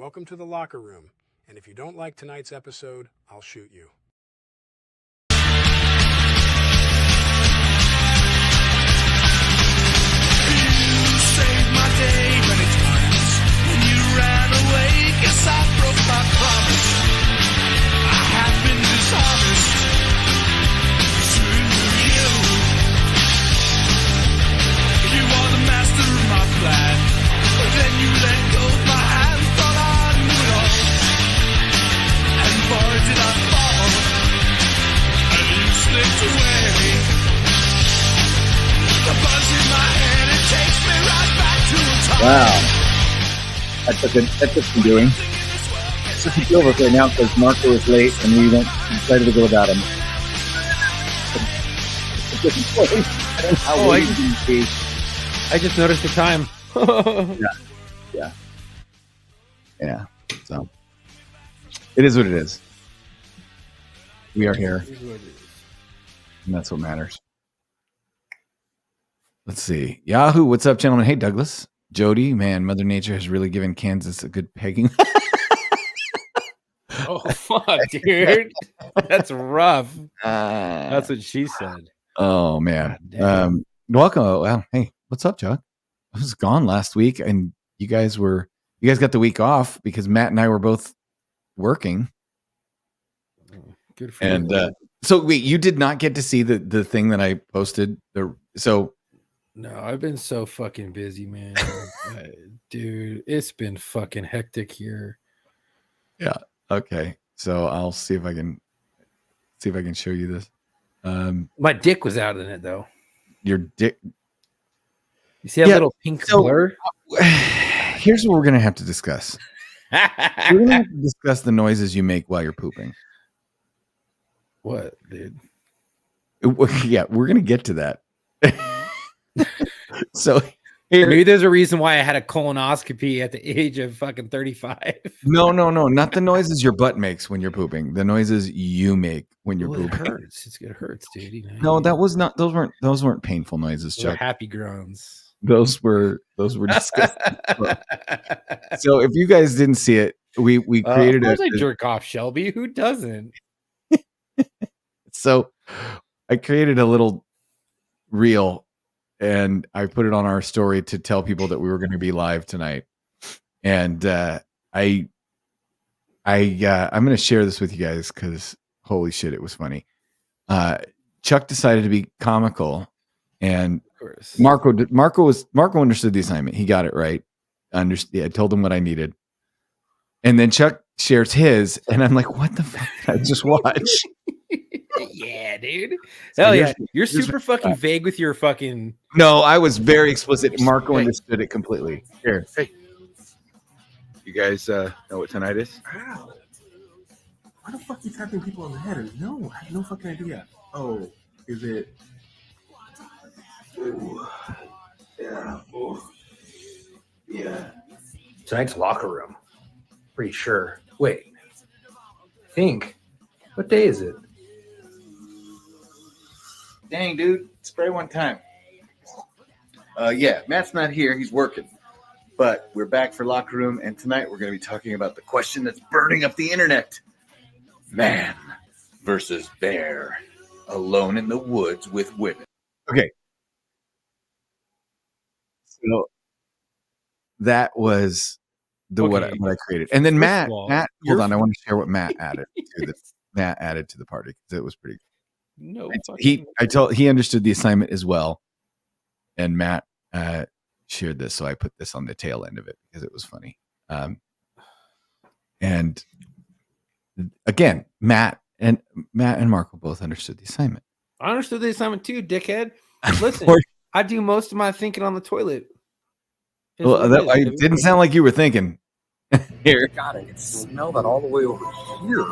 Welcome to the locker room, and if you don't like tonight's episode, I'll shoot you. You saved my day many times. When you ran away, guess I broke my promise. I have been dishonest to you. You are the master of my plan, but then you let go of my hand. Thought I knew it all, and boy did I fall, and you slipped away. The buzz in my head, it takes me right back to a time. Wow. That's some doing. It's just a deal with right now because Marco was late and we decided to go without him. It's a different place. I don't know how late you can be. I just noticed the time. Yeah. So it is what it is. We are here, and that's what matters. Let's see. Yahoo, what's up, gentlemen? Hey, Douglas. Jody, man, Mother Nature has really given Kansas a good pegging. Oh, fuck, dude. That's rough. That's what she said. Oh, man. Welcome. Well, hey, what's up, Chuck? I was gone last week, and you guys got the week off because Matt and I were both working. Good for And you. so, wait, you did not get to see the thing that I posted? No, I've been so fucking busy, man. Dude, it's been fucking hectic here. Yeah. Okay. So I'll see if I can show you this. My dick was out in it, though. Your dick. You see that little pink blur? Here's what we're gonna have to discuss. We're gonna have to discuss the noises you make while you're pooping. What, dude? Yeah, we're gonna get to that. So Maybe there's a reason why I had a colonoscopy at the age of fucking 35. No, not the noises your butt makes when you're pooping. The noises you make when you're pooping. It hurts. It hurts, dude. You know? No, that was not. Those weren't painful noises, Those were Chuck. happy groans. Those were disgusting. So if you guys didn't see it, we created I jerk off, Shelby. Who doesn't? So I created a little reel and I put it on our story to tell people that we were going to be live tonight. And I'm going to share this with you guys because holy shit, it was funny. Chuck decided to be comical, and Marco understood the assignment. He got it right. I told him what I needed, and then Chuck shares his, and I'm like, "What the fuck did I just watch?" Yeah, dude. So Hell yeah. You're super fucking vague with your fucking. No, I was very explicit. Marco understood it completely. Here. Hey. You guys know what tonight is? How? Why the fuck are you tapping people on the head? No, I have no fucking idea. Oh, is it? Ooh. Yeah. Ooh. Yeah. Tonight's locker room. Pretty sure. Wait. I think. What day is it? Dang, dude. Spray one time. Yeah, Matt's not here. He's working. But we're back for locker room, and tonight we're going to be talking about the question that's burning up the internet. Man versus bear. Alone in the woods with women. Okay. So that was what I created. And then Matt, hold on. I want to share what Matt added to this. Matt added to the party because it was pretty. No, he understood the assignment as well, and Matt shared this, so I put this on the tail end of it because it was funny. And again, Matt and Marco both understood the assignment. I understood the assignment too, dickhead. Listen, I do most of my thinking on the toilet. Well, it didn't sound like you were thinking. Here, God, I can smell that all the way over here.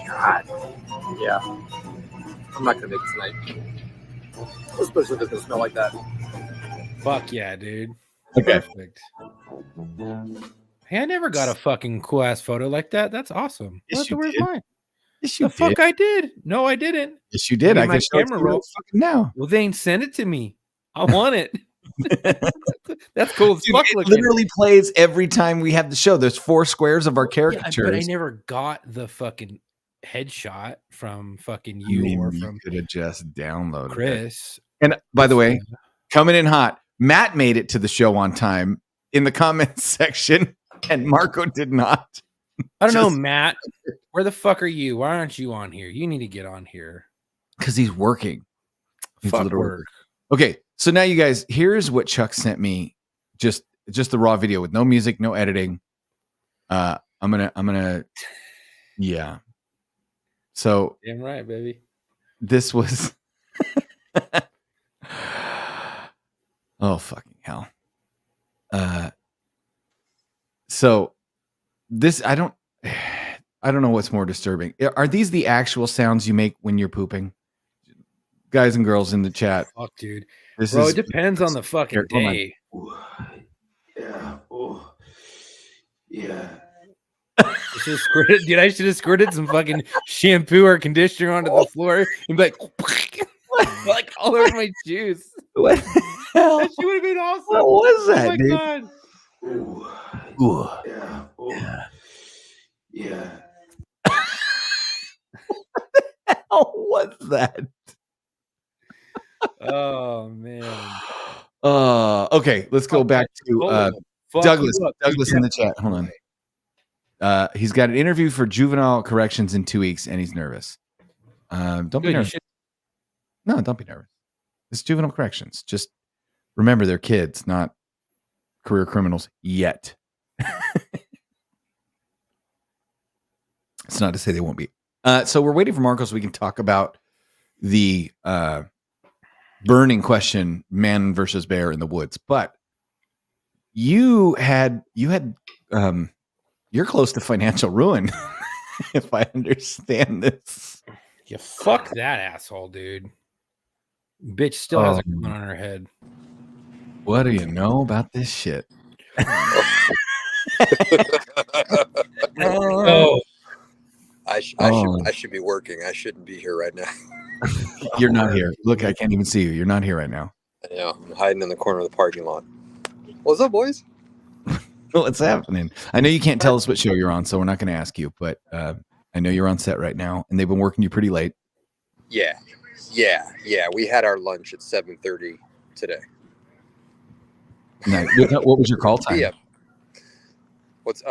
God. Yeah. I'm not gonna make it tonight. Especially if it's gonna smell like that. Fuck yeah, dude. Okay. Perfect. Hey, I never got a fucking cool ass photo like that. That's awesome. Yes, you Where's did. mine? Yes, you The fuck I did. No, I didn't. Yes, you did. Maybe I my can show it to camera you roll. fucking now. Well, they ain't send it to me. I want it. That's cool as Dude, fuck it looking. literally plays every time we have the show. There's 4 squares of our caricatures. But I never got the fucking headshot from fucking I you mean, or you from could have just downloaded it. Chris. And by the way, coming in hot, Matt made it to the show on time in the comments section, and Marco did not. I don't know, Just- Matt. Where the fuck are you? Why aren't you on here? You need to get on here. Because he's working. He's Fuck literally work. Okay, so now you guys, here's what Chuck sent me. Just the raw video with no music, no editing. I'm gonna yeah. So Damn right, baby. this was oh fucking hell. So this I don't know what's more disturbing. Are these the actual sounds you make when you're pooping? Guys and girls in the chat. Fuck, dude. This Bro, is it depends on the fucking Here, hold on. day. Yeah. Oh. Yeah. I should have squirted some fucking shampoo or conditioner onto the floor and be like all over my shoes. what the hell? That shit would have been awesome. What was that, oh my dude? god. Ooh. Ooh. Yeah. Oh. Yeah. How was that? Oh man. Okay, let's go back to Fuck Douglas. you up. Douglas in the chat. Hold on. He's got an interview for juvenile corrections in 2 weeks, and he's nervous. Don't be Good, you nervous. should- No, don't be nervous. It's juvenile corrections. Just remember, they're kids, not career criminals yet. It's not to say they won't be. So we're waiting for Marco so we can talk about the burning question: man versus bear in the woods. But you're close to financial ruin, if I understand this. Yeah, fuck that asshole, dude. Bitch still has a Oh. gun on her head. What do you know about this shit? Oh, I Oh. should be working. I shouldn't be here right now. You're not here. Look, I can't even see you. You're not here right now. I know. I'm hiding in the corner of the parking lot. What's up, boys? What's happening? I know you can't tell us what show you're on, so we're not going to ask you. But I know you're on set right now, and they've been working you pretty late. Yeah. We had our lunch at 7:30 today. Now, what was your call time? Yeah. What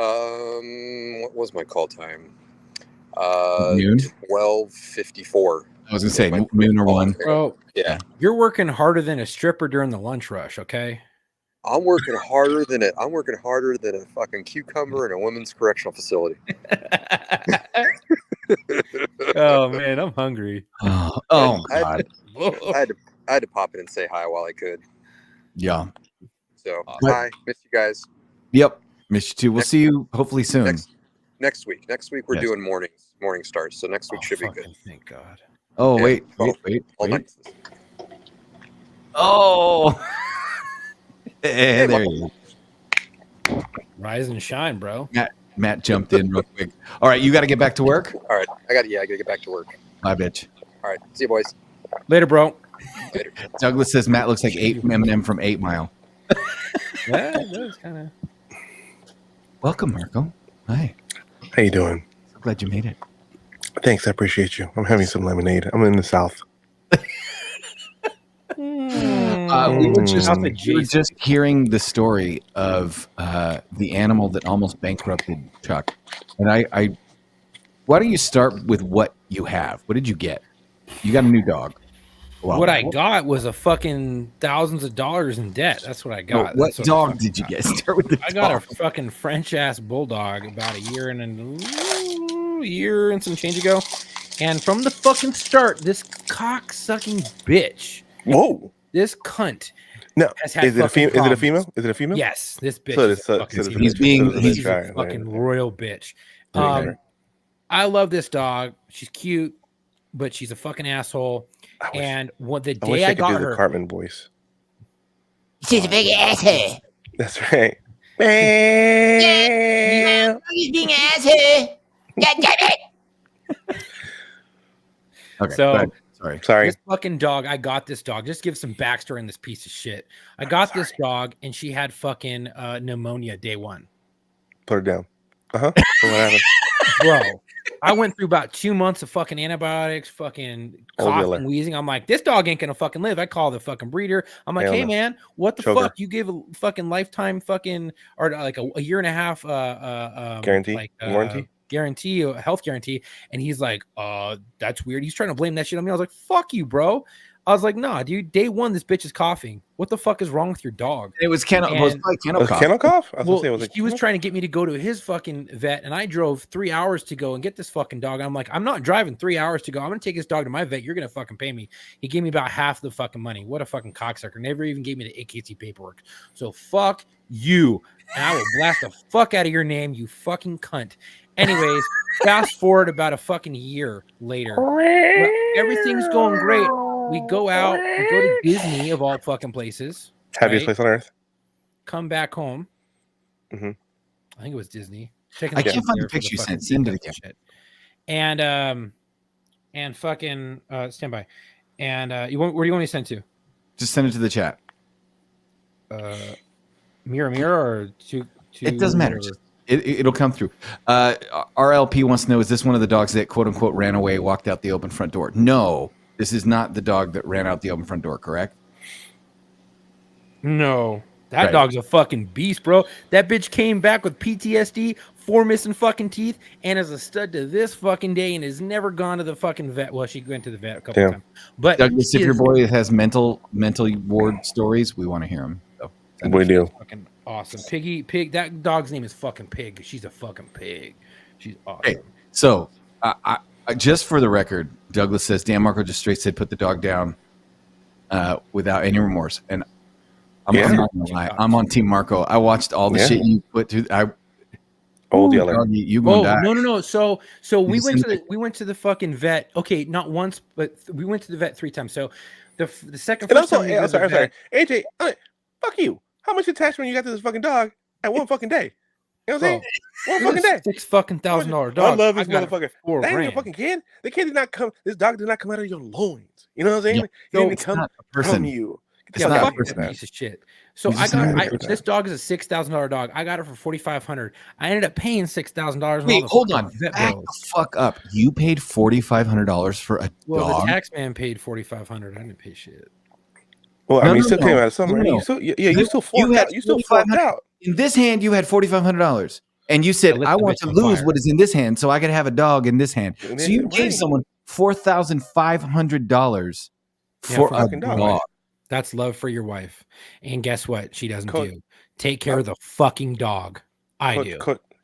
was my call time? Noon? 12:54. I was going to say noon or 1. bro, Yeah. you're working harder than a stripper during the lunch rush, okay? I'm working harder than a fucking cucumber in a women's correctional facility. Oh man, I'm hungry. Oh I- God. I had to pop in and say hi while I could. Yeah. So But- hi, miss you guys. Yep. Miss you too. We'll see you hopefully soon. Next week. Next week we're Yes. doing morning starts. So next week should be good. Thank God. Oh Yeah. wait. All night. Oh. Hey, there you go. Rise and shine, bro. Matt jumped in real quick. All right, you got to get back to work. All right, I gotta get back to work. Bye, bitch. All right, see you boys. Later, bro. Later. Douglas says Matt looks like Eminem from 8 Mile. Yeah, that was kind of. Welcome, Marco. Hi. How you doing? So glad you made it. Thanks, I appreciate you. I'm having some lemonade. I'm in the South. We were just hearing the story of the animal that almost bankrupted Chuck, and I. Why don't you start with what you have? What did you get? You got a new dog. Wow. What I got was a fucking thousands of dollars in debt. That's what I No, got. what That's I dog fucking did you got. get? Start with the I got a dog. fucking French ass bulldog about a year and some change ago. And from the fucking start, this cock sucking bitch, Whoa. this cunt, No. has had Is it a fucking female? Is it a problems. female? Is it a female? Yes, this bitch. So is it's a a- fucking so it's a- He's being- so he's she's try a it. fucking Right. royal bitch. Right. I love this dog. She's cute, but she's a fucking asshole. I wish, And what the I wish day I I could got do the her, Cartman voice. She's a big asshole. That's right. He's being an asshole. God damn it. Okay, so go ahead. Sorry. This fucking dog, I got this dog. Just give some backstory on this piece of shit. I got this dog, and she had fucking pneumonia day one. Put her down. What happened? Bro, I went through about 2 months of fucking antibiotics, fucking coughing, wheezing. I'm like, this dog ain't gonna fucking live. I call the fucking breeder. I'm like, hey man, what the fuck? You give a fucking lifetime fucking or like a year and a half guarantee, like, warranty, a health guarantee, and he's like, that's weird. He's trying to blame that shit on me. I was like, fuck you, bro. I was like, nah, dude. Day one, this bitch is coughing. What the fuck is wrong with your dog? It was kennel cough. Kennel cough? He was trying to get me to go to his fucking vet, and I drove 3 hours to go and get this fucking dog. I'm like, I'm not driving 3 hours to go. I'm gonna take this dog to my vet. You're gonna fucking pay me. He gave me about half the fucking money. What a fucking cocksucker. Never even gave me the AKT paperwork. So fuck you. And I will blast the fuck out of your name, you fucking cunt. Anyways, fast forward about a fucking year later. Everything's going great. We go out, we go to Disney of all fucking places. Happiest place on earth. Come back home. Mm-hmm. I think it was Disney. I can't find the picture you sent. Send it again. And fucking stand by. And where do you want me to send to? Just send it to the chat. Mirror or to it doesn't matter. It'll come through. RLP wants to know, is this one of the dogs that quote unquote ran away, walked out the open front door? No, this is not the dog that ran out the open front door, correct? No. That dog's a fucking beast, bro. That bitch came back with PTSD, 4 missing fucking teeth, and is a stud to this fucking day and has never gone to the fucking vet. Well, she went to the vet a couple of times. But Douglas, if your boy has mental ward stories, we want to hear them. So, we do. Fucking awesome. Pig. That dog's name is fucking Pig. She's a fucking pig. She's awesome. Hey, so, I just for the record, Douglas says, Dan Marco just straight said, put the dog down without any remorse. And I'm not gonna lie. I'm on Team Marco. I watched all the shit you put through. Old yeller. You gonna die. No. So we went to the fucking vet. Okay, not once, but we went to the vet 3 times. So the second. And also, I'm sorry. AJ, fuck you. How much attachment you got to this fucking dog at one fucking day? You know what I'm saying? One fucking day. $6,000 dog. I love this motherfucker. That ain't $4,000. your fucking kid. The kid did not come. This dog did not come out of your loins. You know what I'm saying? Yeah. He didn't come from you. It's not fuck a person. that piece of shit. So this dog is a $6,000 dog. I got it for $4,500. I ended up paying $6,000. Wait, hold on. Back the fuck up. You paid $4,500 for a dog? Well, the tax man paid $4,500. I didn't pay shit. Well, I mean, you still came out of somewhere. You still forked out. In this hand, you had $4,500. And you said, I want to lose what is in this hand so I could have a dog in this hand. So you gave someone $4,500 for a dog. That's love for your wife. And guess what? She doesn't do. Take care of the fucking dog. I do.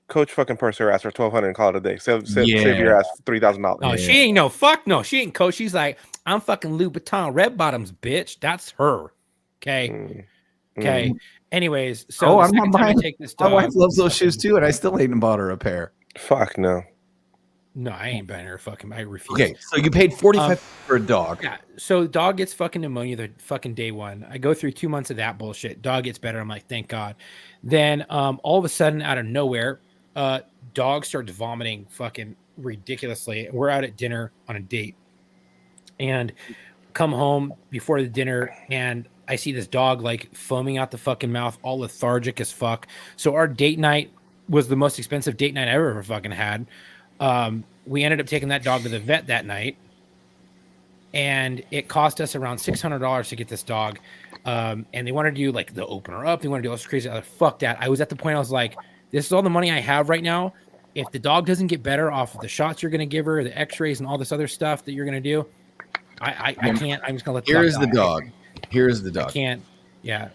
Coach fucking Purser asked for $1,200 and call it a day. Save your ass $3,000. No, she ain't no fuck no. She ain't coach. She's like, I'm fucking Louboutin red bottoms, bitch. That's her. Okay. Okay. Anyways, so I'm not buying. Take this dog, my wife loves those shoes too, and I still ain't bought her a pair. Fuck no. No, I ain't buying her fucking. I refuse. Okay, so you paid $45 for a dog. Yeah. So dog gets fucking pneumonia the fucking day one. I go through 2 months of that bullshit. Dog gets better. I'm like, thank God. Then all of a sudden, out of nowhere, dog starts vomiting fucking ridiculously. We're out at dinner on a date, and come home before the dinner, and I see this dog like foaming out the fucking mouth, all lethargic as fuck. So our date night was the most expensive date night I ever fucking had. We ended up taking that dog to the vet that night, and it cost us around $600 to get this dog. And they wanted to do like the opener up. They wanted to do all this crazy. I was like, fuck that. I was at the point I was like, this is all the money I have right now. If the dog doesn't get better off of the shots you're going to give her, the x-rays and all this other stuff that you're going to do, I can't. I'm just going to let Here's the dog. Here's the dog. I can't. Yeah.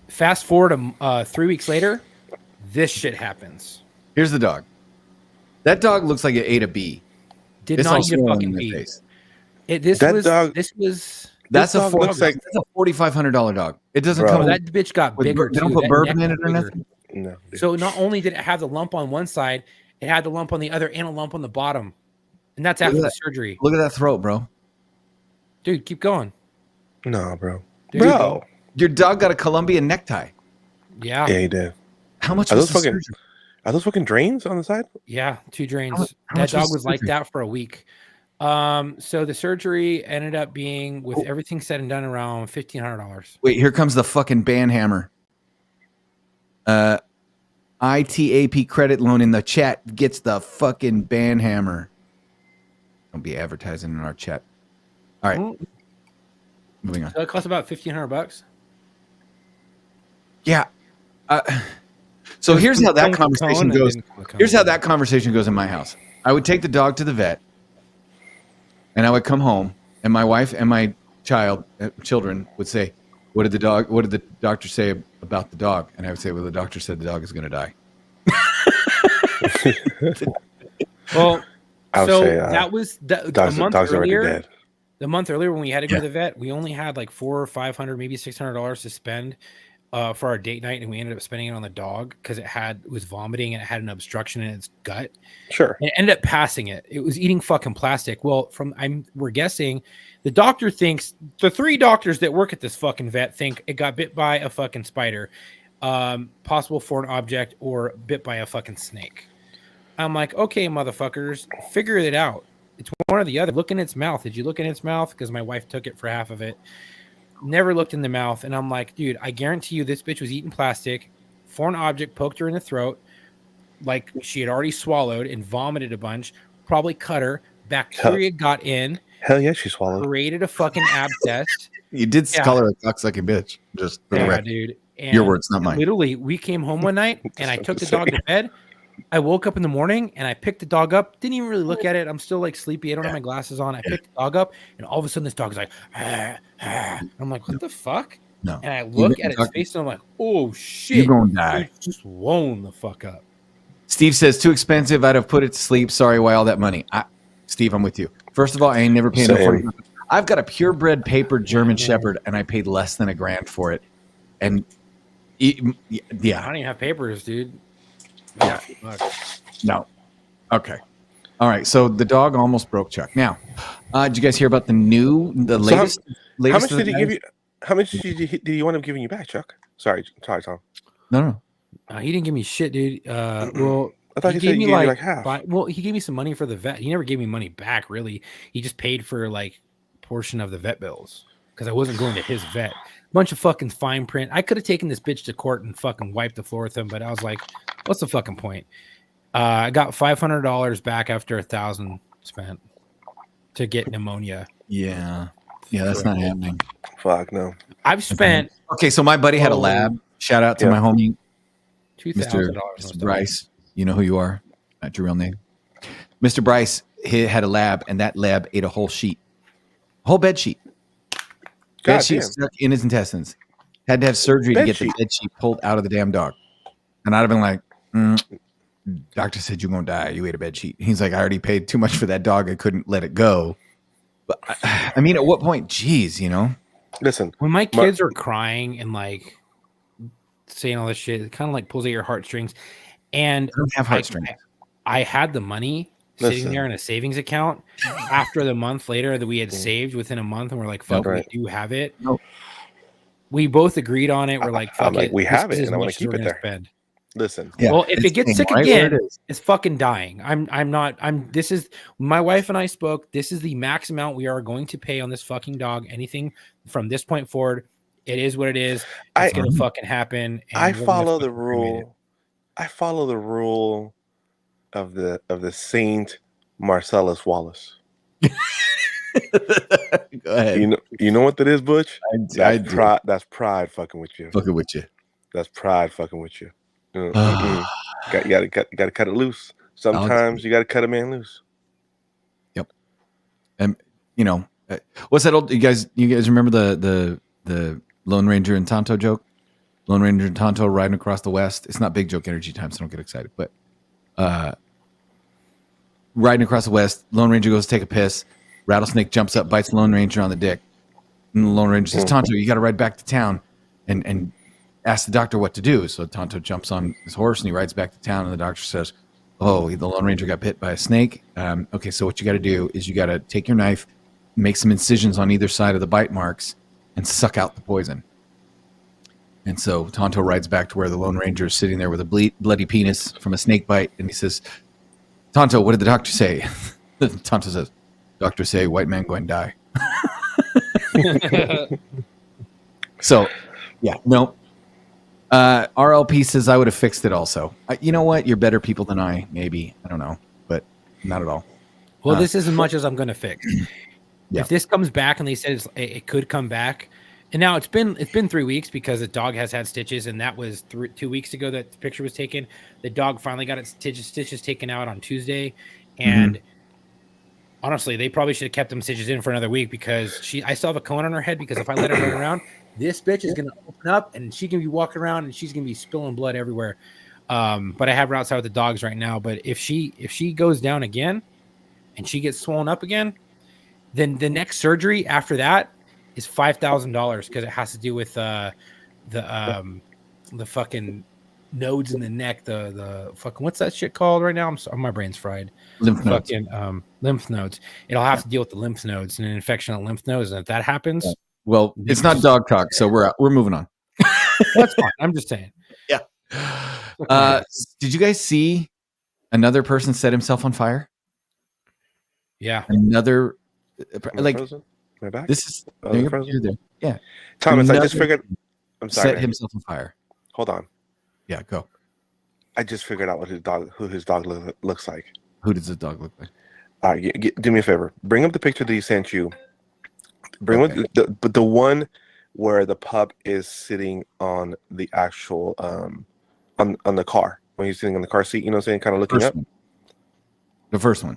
Fast forward 3 weeks later, this shit happens. Here's the dog. That dog looks like it ate a bee. Did not eat a fucking bee. That's a $4,500 dog. It doesn't come. That bitch got bigger. They don't put bourbon in it or nothing. No. So not only did it have the lump on one side, it had the lump on the other and a lump on the bottom, and that's after the surgery. Look at that throat, bro. Dude, keep going. No, bro. Dude, bro, your dog got a Colombian necktie. Yeah. Yeah, he did. How much are was those fucking? Are those fucking drains on the side? Yeah, 2 drains. That dog was like that for a week. So the surgery ended up being, with everything said and done, around $1,500. Wait, here comes the fucking ban hammer. ITAP credit loan in the chat gets the fucking ban hammer. Don't be advertising in our chat. All right. Moving on. So it cost about $1,500. Yeah. So here's how that conversation goes. Here's how that conversation goes in my house. I would take the dog to the vet, and I would come home, and my wife and my children would say, what did the doctor say about the dog? And I would say, well, the doctor said the dog is going to die. Well, I would so say, that was the month dog's already earlier. dead. The month earlier when we had to go to the vet, we only had like $400 or $500, maybe $600 to spend for our date night, and we ended up spending it on the dog because it was vomiting and it had an obstruction in its gut. Sure. And it ended up passing it. It was eating fucking plastic. Well, we're guessing the doctor thinks, the 3 doctors that work at this fucking vet think it got bit by a fucking spider, possible foreign object, or bit by a fucking snake. I'm like, okay, motherfuckers, figure it out. It's one or the other. Look in its mouth. Did you look in its mouth? Because my wife took it for half of it. Never looked in the mouth. And I'm like, dude, I guarantee you this bitch was eating plastic. Foreign object poked her in the throat. Like she had already swallowed and vomited a bunch. Probably cut her. Bacteria got in. Hell yeah, she swallowed. Created a fucking abscess. You did call her a cocksucking bitch. Just for the record. Dude. And your words, not mine. Literally, we came home one night and I took the dog to bed. I woke up in the morning and I picked the dog up. Didn't even really look at it. I'm still like sleepy. I don't have my glasses on. I picked the dog up, and all of a sudden this dog's like, ah, ah. I'm like, what the fuck? No. And I look at its face and I'm like, oh shit. You're gonna die. Dude, just wound the fuck up. Steve says, too expensive. I'd have put it to sleep. Sorry, why all that money? Steve, I'm with you. First of all, I ain't never paid no for it. I've got a purebred paper German Shepherd, and I paid less than $1,000 for it. And yeah. I don't even have papers, dude. Yeah. No. Okay. All right. So the dog almost broke Chuck. Now, did you guys hear about the latest? How much did he give you? How much did you want him giving you back, Chuck? Sorry, Tom. No. He didn't give me shit, dude. Well, I thought he said he gave you like half. Well, he gave me some money for the vet. He never gave me money back, really. He just paid for like a portion of the vet bills because I wasn't going to his vet. Bunch of fucking fine print. I could have taken this bitch to court and fucking wiped the floor with him, but I was like, what's the fucking point? I got $500 back after $1,000 spent to get pneumonia. Yeah, that's not happening. Fuck no. I've spent. Okay, so my buddy had a lab. Shout out to my homie, $2,000. Bryce. You know who you are. Not your real name. Mr. Bryce, he had a lab, and that lab ate a whole sheet, whole bed sheet. Bed sheet stuck in his intestines. Had to have surgery to get the bed sheet pulled out of the damn dog. And I'd have been like, doctor said you're going to die. You ate a bed sheet. He's like, I already paid too much for that dog. I couldn't let it go. But I mean, at what point? Geez, Listen. When my kids are crying and like saying all this shit, it kind of like pulls at your heartstrings. And I don't have heartstrings. I had the money sitting there in a savings account after the month later that we had saved within a month, and we're like, fuck, we do have it. Nope. We both agreed on it. We're like, fuck it. We have it, and I want to keep it there. Spend. Listen. Yeah, well, if it gets sick again, it's fucking dying. This is, my wife and I spoke. This is the max amount we are going to pay on this fucking dog. Anything from this point forward, it is what it is. It's going to fucking happen. I follow the rule. I follow the rule of the Saint Marcellus Wallace. Go ahead. You know what that is, Butch? That's pride. That's pride fucking with you. Fucking with you. That's pride fucking with you. You gotta cut it loose. Sometimes you gotta cut a man loose. Yep. And what's that old? You guys remember the Lone Ranger and Tonto joke? Lone Ranger and Tonto riding across the West. It's not big joke energy time, so don't get excited. But riding across the West, Lone Ranger goes to take a piss. Rattlesnake jumps up, bites the Lone Ranger on the dick. And the Lone Ranger says, Tonto, you got to ride back to town and ask the doctor what to do. So Tonto jumps on his horse and he rides back to town. And the doctor says, oh, the Lone Ranger got bit by a snake. Okay, so what you got to do is you got to take your knife, make some incisions on either side of the bite marks, and suck out the poison. And so Tonto rides back to where the Lone Ranger is sitting there with a bloody penis from a snake bite. And he says, Tonto, what did the doctor say? Tonto says, Doctors say white man going to die. So, yeah, no. RLP says I would have fixed it also. You know what? You're better people than I, maybe. I don't know, but not at all. Well, this is as much as I'm going to fix. Yeah. If this comes back and they said it could come back, and now it's been 3 weeks because the dog has had stitches, and that was 2 weeks ago that the picture was taken. The dog finally got its stitches taken out on Tuesday, and honestly, they probably should have kept them stitches in for another week because I still have a cone on her head because if I let her run around, this bitch is going to open up and she can be walking around and she's going to be spilling blood everywhere. But I have her outside with the dogs right now. But if she goes down again and she gets swollen up again, then the next surgery after that is $5,000 because it has to do with the fucking nodes in the neck. The fucking what's that shit called right now? My brain's fried. Lymph nodes. Fucking lymph nodes. It'll have to deal with the lymph nodes and an infection of lymph nodes. And if that happens, well, it's not dog talk, so we're moving on. that's fine. I'm just saying. Yeah. Did you guys see another person set himself on fire? Yeah. Another like Frozen? Am I back? this is Oh, you're frozen? there. Yeah. Thomas, I just Another figured. I'm sorry. set himself on fire. Hold on. Yeah, go. I just figured out who his dog looks like. Who does the dog look like? All right, do me a favor. Bring up the picture that he sent you. Bring up the one where the pup is sitting on the actual on the car when he's sitting in the car seat. You know what I'm saying? Kind of looking First up. one. The first one.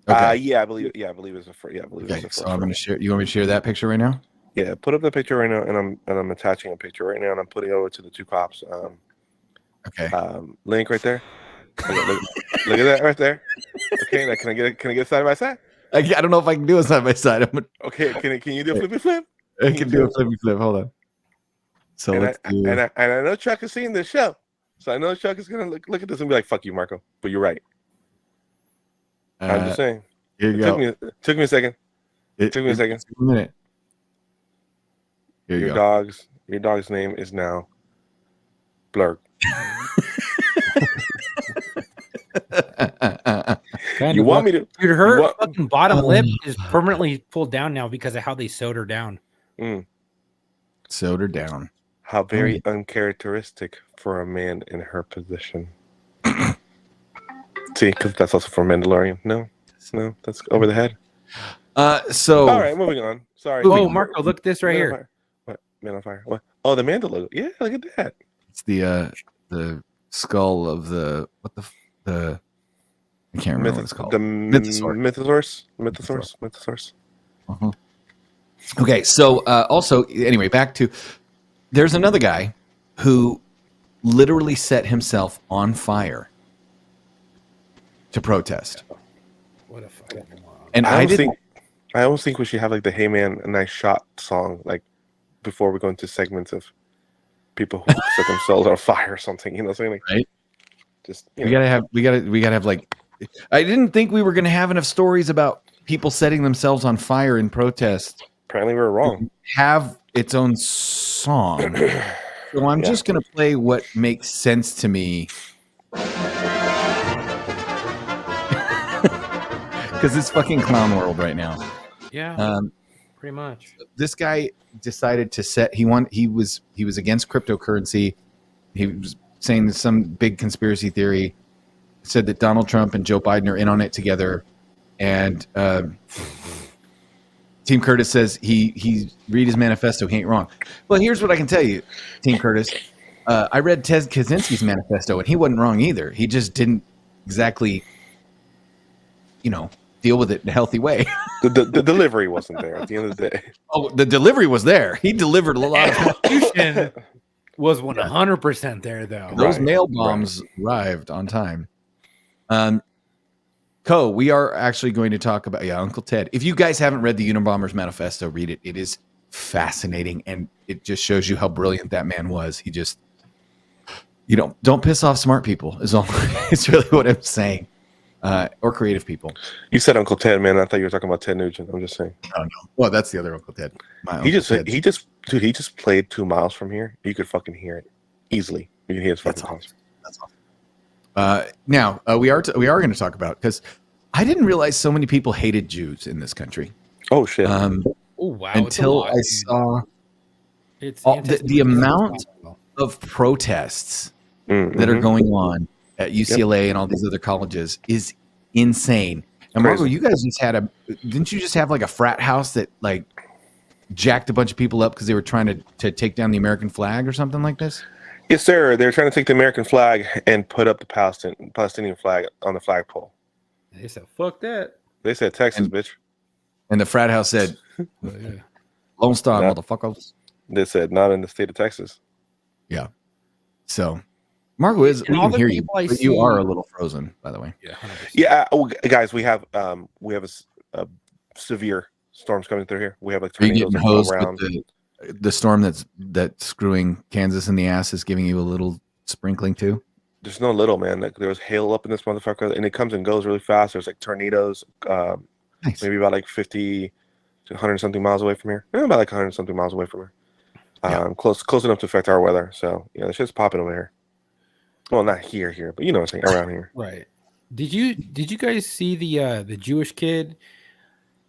Okay. Yeah, I believe it's the first. Yeah, I believe it's Okay. the first. So I'm one. gonna share. You want me to share that picture right now? Yeah, put up the picture right now, and I'm attaching a picture right now, and I'm putting it over to the two cops. Okay. Link right there. Look at that right there. Okay, now can I get side by side? I don't know if I can do it side by side. Okay, can you do a flippy flip? I can do a flippy flip. Hold on. So And let's do. I know Chuck has seen this show, so I know Chuck is gonna look at this and be like, "Fuck you, Marco." But you're right. I'm just saying. Here you go. Took me a second. It took me a second. took a minute. Here you Your go. dog's name is now Blurg. You want me to? Dude, her What- fucking bottom lip is permanently pulled down now because of how they sewed her down. Sewed her down. How very uncharacteristic for a man in her position. See, because that's also for Mandalorian. No, that's over the head. So All right, moving on. Sorry. Oh, Marco, look at this right Man on here. Fire. What? Man on Fire. What? Oh, the Mando logo. Yeah, look at that. it's the skull of the I can't remember what it's called. The Mythosaur. Mythosaurus. Uh-huh. Okay, so also anyway, back to there's another guy who literally set himself on fire to protest. What a fucking moron. And I didn't almost think we should have like the "Hey Man, a Nice Shot" song, like before we go into segments of people who set themselves on fire or something. You know what I'm saying? Like, Right. Just we gotta have like I didn't think we were gonna have enough stories about people setting themselves on fire in protest. Apparently, we were wrong. Have its own song. So I'm just gonna play what makes sense to me. Because it's fucking clown world right now. Yeah, pretty much. This guy decided to set. He was against cryptocurrency. He was saying that some big conspiracy theory. Said that Donald Trump and Joe Biden are in on it together, and Team Curtis says he read his manifesto. He ain't wrong. Well, here's what I can tell you, Team Curtis. I read Ted Kaczynski's manifesto, and he wasn't wrong either. He just didn't exactly, deal with it in a healthy way. The delivery wasn't there at the end of the day. Oh, the delivery was there. He delivered a lot of Constitution was 100% there, though. those mail bombs arrived on time. We are actually going to talk about Uncle Ted. If you guys haven't read the Unabomber's manifesto, read it. It is fascinating, and it just shows you how brilliant that man was. He just, don't piss off smart people. Is all. It's really what I'm saying, or creative people. You said Uncle Ted, man. I thought you were talking about Ted Nugent. I'm just saying. Oh no, well that's the other Uncle Ted. He just played 2 miles from here. You could fucking hear it easily. You can hear his fucking house. That's awesome. Now we are going to talk about because I didn't realize so many people hated Jews in this country. Oh shit. Oh wow! Until I saw the amount of protests that are going on at UCLA and all these other colleges is insane. And Margo, you guys didn't you just have like a frat house that like jacked a bunch of people up because they were trying to take down the American flag or something like this? Yes, sir. They're trying to take the American flag and put up the Palestinian flag on the flagpole. They said, "Fuck that." They said Texas, bitch. And the frat house said, "Lone Star, motherfuckers." They said, "Not in the state of Texas." Yeah. So, Margo we can hear you, but you are a little frozen, by the way. Yeah. 100%. Yeah, guys, we have a severe storms coming through here. We have like Are you tornadoes getting hosed around. with the storm that's screwing Kansas in the ass is giving you a little sprinkling too? There's no little, man. Like there was hail up in this motherfucker, and it comes and goes really fast. There's like tornadoes, Nice. maybe about like 50 to 100 something miles away from here. About like 100 something miles away from here. Close enough to affect our weather. So yeah, the shit's popping over here. Well, not here, but you know what I'm saying, around here. Right. Did you guys see the Jewish kid?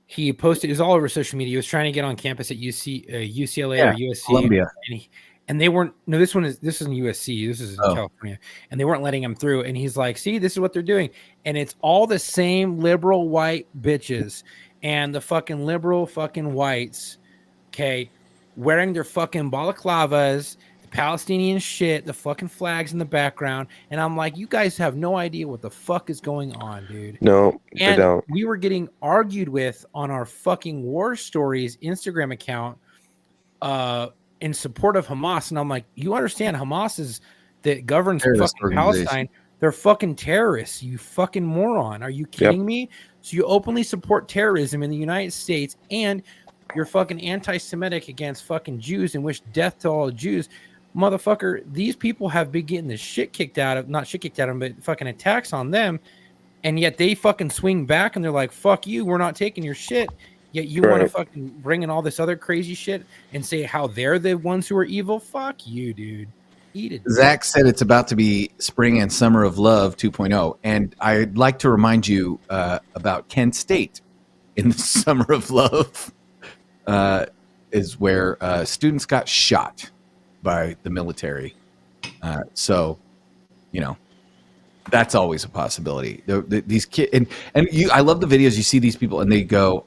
He posted, it was all over social media. He was trying to get on campus at UCLA or USC. Columbia. And they weren't, no, this isn't USC. This is in California. And they weren't letting him through. And he's like, see, this is what they're doing. And it's all the same liberal white bitches and the fucking liberal fucking whites, okay, wearing their fucking balaclavas, the Palestinian shit, the fucking flags in the background. And I'm like, you guys have no idea what the fuck is going on, dude. No, they don't. We were getting argued with on our fucking War Stories Instagram account in support of Hamas. And I'm like, you understand Hamas that governs fucking Palestine. They're fucking terrorists, you fucking moron. Are you kidding me? So you openly support terrorism in the United States and you're fucking anti-Semitic against fucking Jews and wish death to all Jews. Motherfucker, these people have been getting the shit kicked out of, not shit kicked out of them, but fucking attacks on them. And yet they fucking swing back and they're like, fuck you, we're not taking your shit. Yet you want to fucking bring in all this other crazy shit and say how they're the ones who are evil? Fuck you, dude. Eat it. Zach said it's about to be spring and summer of love 2.0. And I'd like to remind you about Kent State in the summer of love is where students got shot by the military. So, you know, that's always a possibility. These kids, and I love the videos. You see these people and they go,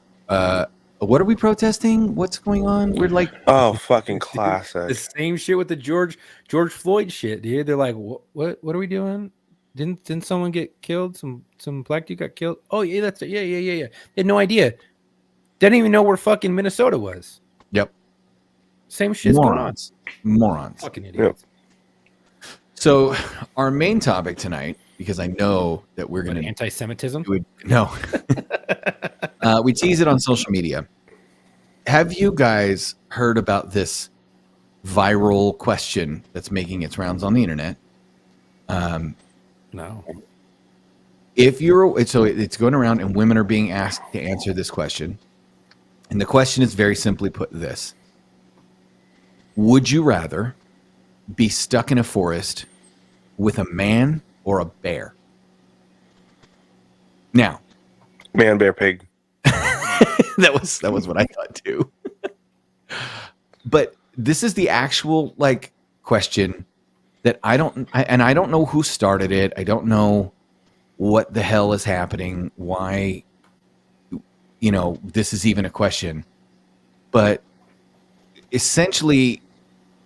what are we protesting? What's going on? We're like, oh, fucking classic. The same shit with the George Floyd shit, dude. They're like, what are we doing? Didn't someone get killed? Some black dude got killed. Oh yeah, that's it. Yeah. They had no idea. They didn't even know where fucking Minnesota was. Yep. Same shit's going on. Morons. Fucking idiots. Yep. So our main topic tonight, because I know that we're going to anti-Semitism. No. We tease it on social media. Have you guys heard about this viral question that's making its rounds on the internet? No. So it's going around and women are being asked to answer this question. And the question is very simply put this. Would you rather be stuck in a forest with a man or a bear? Now, man, bear, pig. that was what I thought too. But this is the actual like question that I don't know who started it. I don't know what the hell is happening, why this is even a question. But essentially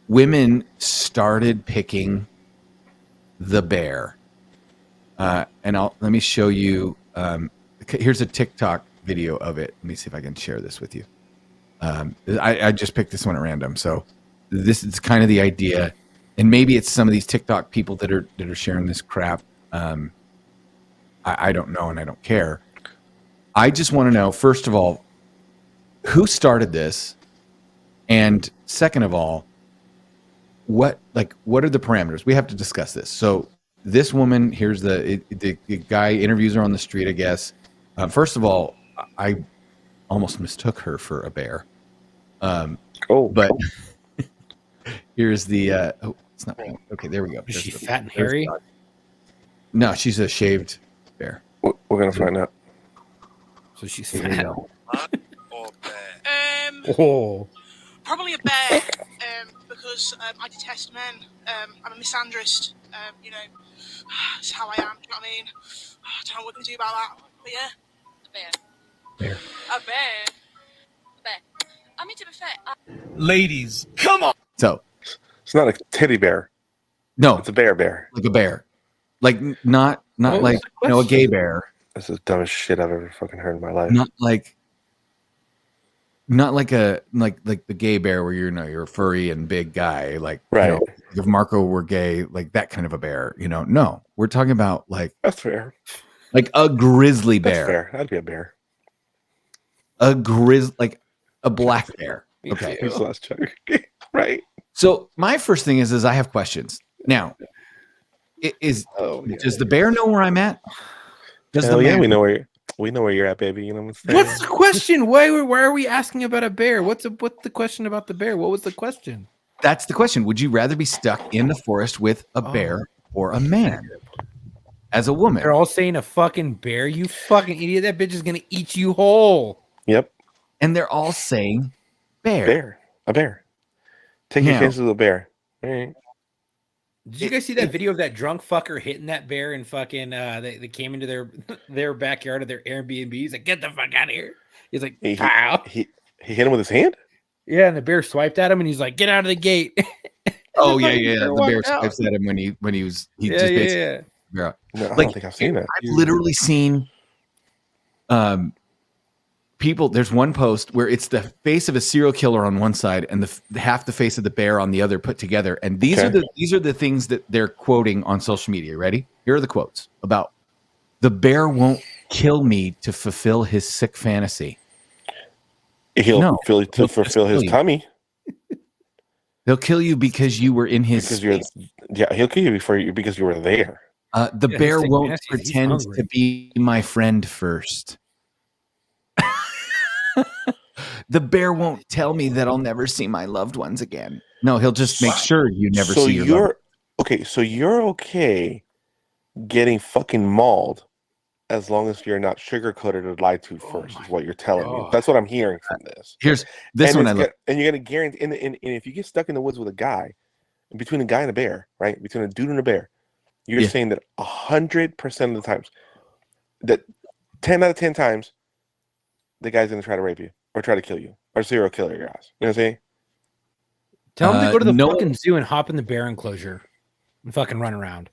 women started picking the bear. And let me show you. Here's a TikTok video of it. Let me see if I can share this with you. I just picked this one at random. So this is kind of the idea. And maybe it's some of these TikTok people that are sharing this crap. I don't know, and I don't care. I just want to know, first of all, who started this? And second of all, what are the parameters? We have to discuss this. So this woman, here's the guy interviews her on the street, I guess. First of all, I almost mistook her for a bear. But here's the it's not okay. There we go. Is she fat and hairy? No, she's a shaved bear. We're gonna find out. so she's There you fat. go. Or bear? Oh, Probably a bear, because I detest men. I'm a misandrist. You know, it's how I am. Do you know what I mean? I don't know what we can do about that. But yeah, A bear. Bear. A bear. A bear. I mean, to be fair, Ladies, come on! So It's not a teddy bear. no, It's a bear. like a bear, like not What like was the a gay question? bear, This is the dumbest shit I've ever fucking heard in my life. not like the gay bear where you're a furry and big guy, like Right. if Marco were gay, like that kind of a bear. No, we're talking about like That's fair. a grizzly That's bear, fair. That'd be a bear. like a black bear. Okay. Here's the last chug. Right. So my first thing is I have questions. Now, does the bear know where I'm at? Does Hell the yeah, man- we know where you're at, baby. You know what I'm saying? what's the question? Why are we asking about a bear? What's the question about the bear? What was the question? That's the question. Would you rather be stuck in the forest with a bear or a man? As a woman, They're all saying a fucking bear. You fucking idiot! That bitch is gonna eat you whole. Yep. and they're all saying bear. A bear. Take your Now- chances with a bear. All right. Did you guys see that video of that drunk fucker hitting that bear and fucking they came into their backyard of their Airbnb? He's like, get the fuck out of here. He's like, pow. He hit him with his hand? Yeah, and the bear swiped at him and he's like, get out of the gate. Oh yeah, fucking yeah. bear The walked bear out. swipes at him when he just Yeah. basically No, I Like, don't think I've seen that. I've literally seen people. There's one post where it's the face of a serial killer on one side and half the face of the bear on the other put together. And these are the things that they're quoting on social media. Ready? Here are the quotes about the bear won't kill me to fulfill his sick fantasy. He'll fulfill just his kill you. tummy. He'll kill you because you were in his Because you're, space. yeah, he'll kill you because you were there. The Yeah, bear he's sick won't fantasy, he's pretend hungry. to be my friend first. The bear won't tell me that I'll never see my loved ones again. No, he'll just make sure you never So see your loved you're okay. So you're okay getting fucking mauled as long as you're not sugar coated or lied to first. Is what you're telling me. God. That's what I'm hearing from this. Here's this and one I it's look. got- and you're gonna guarantee. And if you get stuck in the woods with a guy, between a guy and a bear, right? Between a dude and a bear, you're Yeah. saying that 100% of the times, that 10 out of 10 times, the guy's gonna try to rape you or try to kill you or serial killer your ass. You know what I'm saying? Tell him to go to the no- fucking zoo and hop in the bear enclosure and fucking run around.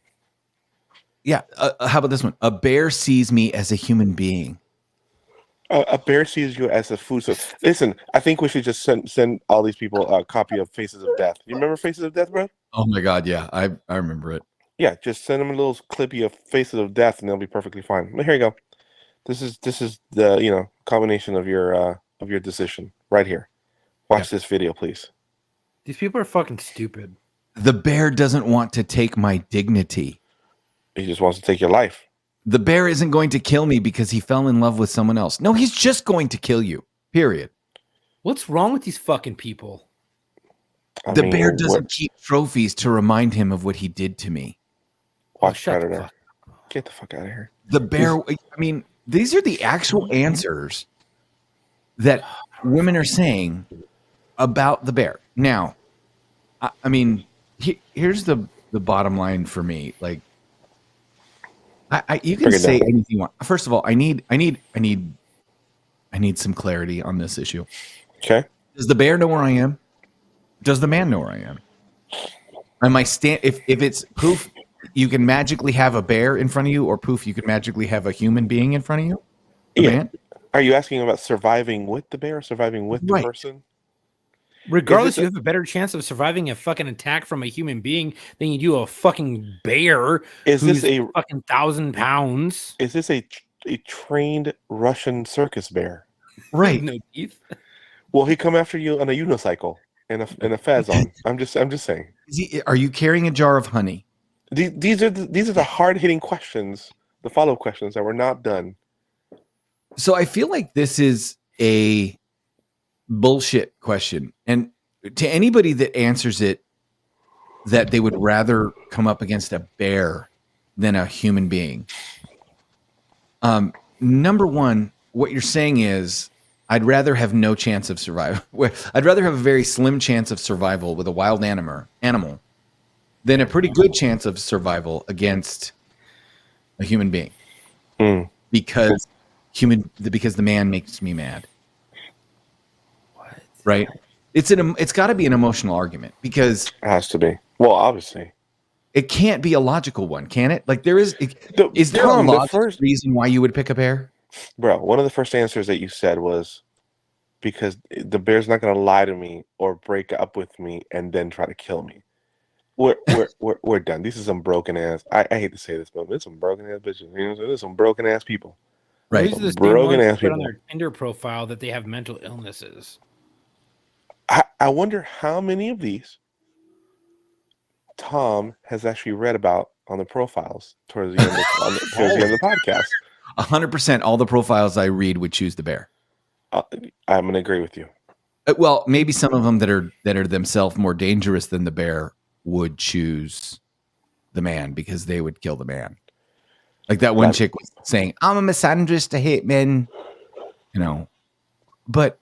Yeah. How about this one? A bear sees me as a human being. A bear sees you as a food source. Listen, I think we should just send all these people a copy of Faces of Death. You remember Faces of Death, bro? Oh my God. Yeah. I remember it. Yeah, just send them a little clippy of Faces of Death, and they'll be perfectly fine. Well, here you go. This is the combination of your decision right here. Watch this video, please. These people are fucking stupid. The bear doesn't want to take my dignity. He just wants to take your life. The bear isn't going to kill me because he fell in love with someone else. No, he's just going to kill you. Period. What's wrong with these fucking people? The bear doesn't keep trophies to remind him of what he did to me. Watch shut the Predator. fuck Get the fuck out of here. The bear, I mean, these are the actual answers that women are saying about the bear. Now, I mean, here's the bottom line for me. Like, you can Bring it say down. anything you want. First of all, I need some clarity on this issue. Okay. Does the bear know where I am? Does the man know where I am? Am I if it's poof, you can magically have a bear in front of you, or poof, you can magically have a human being in front of you? The Yeah. man? Are you asking about surviving with the bear or surviving with Right. the person? Regardless, Is it you have a better chance of surviving a fucking attack from a human being than you do a fucking bear. Is this who's a fucking 1,000 pounds? is this a trained Russian circus bear? Right. No teeth. Will he come after you on a unicycle and a fez on? I'm just saying. Are you carrying a jar of honey? These are the hard hitting questions, the follow up questions that were not done. So I feel like this is a bullshit question. And to anybody that answers it, that they would rather come up against a bear than a human being. Number one, what you're saying is I'd rather have no chance of survival. I'd rather have a very slim chance of survival with a wild animal than a pretty good chance of survival against a human being. Because the man makes me mad. What? Right? It's got to be an emotional argument because It has to be. Well, obviously. it can't be a logical one, can it? Like there is there Tom, a the logical reason why you would pick a bear? Bro, one of the first answers that you said was because the bear's not going to lie to me or break up with me and then try to kill me. We're done. These are some broken ass. I hate to say this, but there's some broken ass bitches. You know, there's some broken ass people. Right. These are the same Broken ones ass that put on people. their Tinder profile that they have mental illnesses. I wonder how many of these Tom has actually read about on the profiles towards the end of the podcast. 100% all the profiles I read would choose the bear. I'm going to agree with you. Well, maybe some of them that are themselves more dangerous than the bear would choose the man because they would kill the man. Like that one chick was saying, "I'm a misandrist, I hate men," you know. But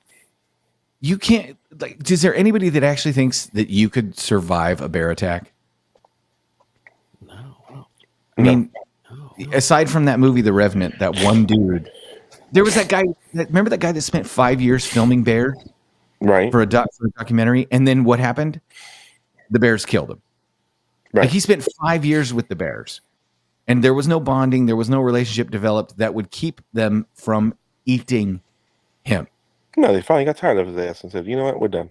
you can't. Like, is there anybody that actually thinks that you could survive a bear attack? No. I mean, aside from that movie, The Revenant, that one dude, there was that guy. Remember that guy that spent 5 years filming bears, right? For a documentary, and then what happened? The bears killed him. Right. Like he spent 5 years with the bears, and there was no bonding, there was no relationship developed that would keep them from eating him. No, they finally got tired of his ass and said, "You know what? We're done."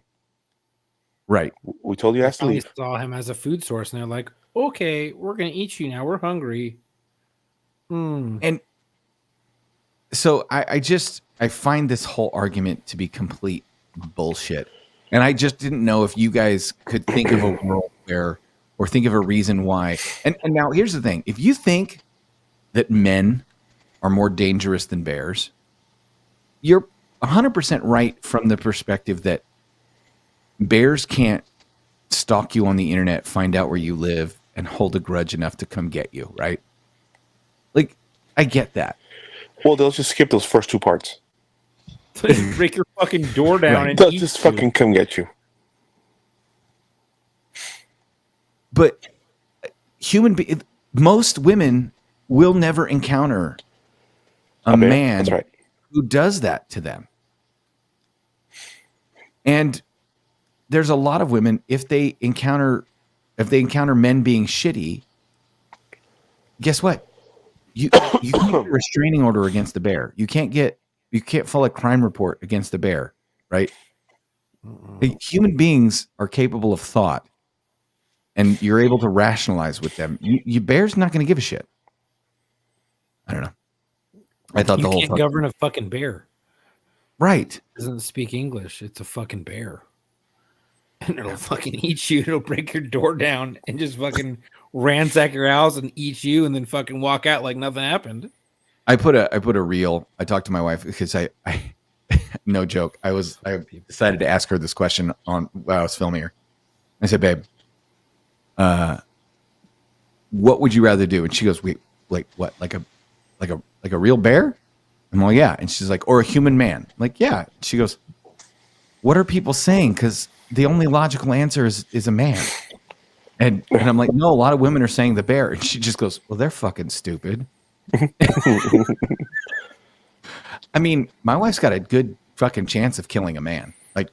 Right. We told you They ass to leave. saw him as a food source, and they're like, "Okay, we're gonna eat you now. We're hungry." And so I find this whole argument to be complete bullshit. And I just didn't know if you guys could think of a world where, or think of a reason why. And now here's the thing. If you think that men are more dangerous than bears, you're 100% right from the perspective that bears can't stalk you on the internet, find out where you live, and hold a grudge enough to come get you, right? Like, I get that. Well, they'll just skip those first two parts. Break your fucking door down and They'll eat just you. fucking come get you. But most women will never encounter a man That's right. who does that to them. And there's a lot of women, if they encounter men being shitty, guess what? You can't get a restraining order against the bear. You can't file a crime report against the bear, right? Human beings are capable of thought, and you're able to rationalize with them. You bear's not going to give a shit. I don't know. I thought You the whole can't govern a fucking bear. Right. It doesn't speak English. It's a fucking bear. And it'll fucking eat you. It'll break your door down and just fucking ransack your house and eat you and then fucking walk out like nothing happened. I put a reel. I talked to my wife because I no joke. I decided to ask her this question while I was filming her. I said, "Babe, what would you rather do?" And she goes, "Wait, like what? Like a real bear?" I'm like, "Yeah." And she's like, "Or a human man?" I'm like, "Yeah." She goes, "What are people saying? Because the only logical answer is a man." And I'm like, "No, a lot of women are saying the bear." And she just goes, "Well, they're fucking stupid." I mean, my wife's got a good fucking chance of killing a man. Like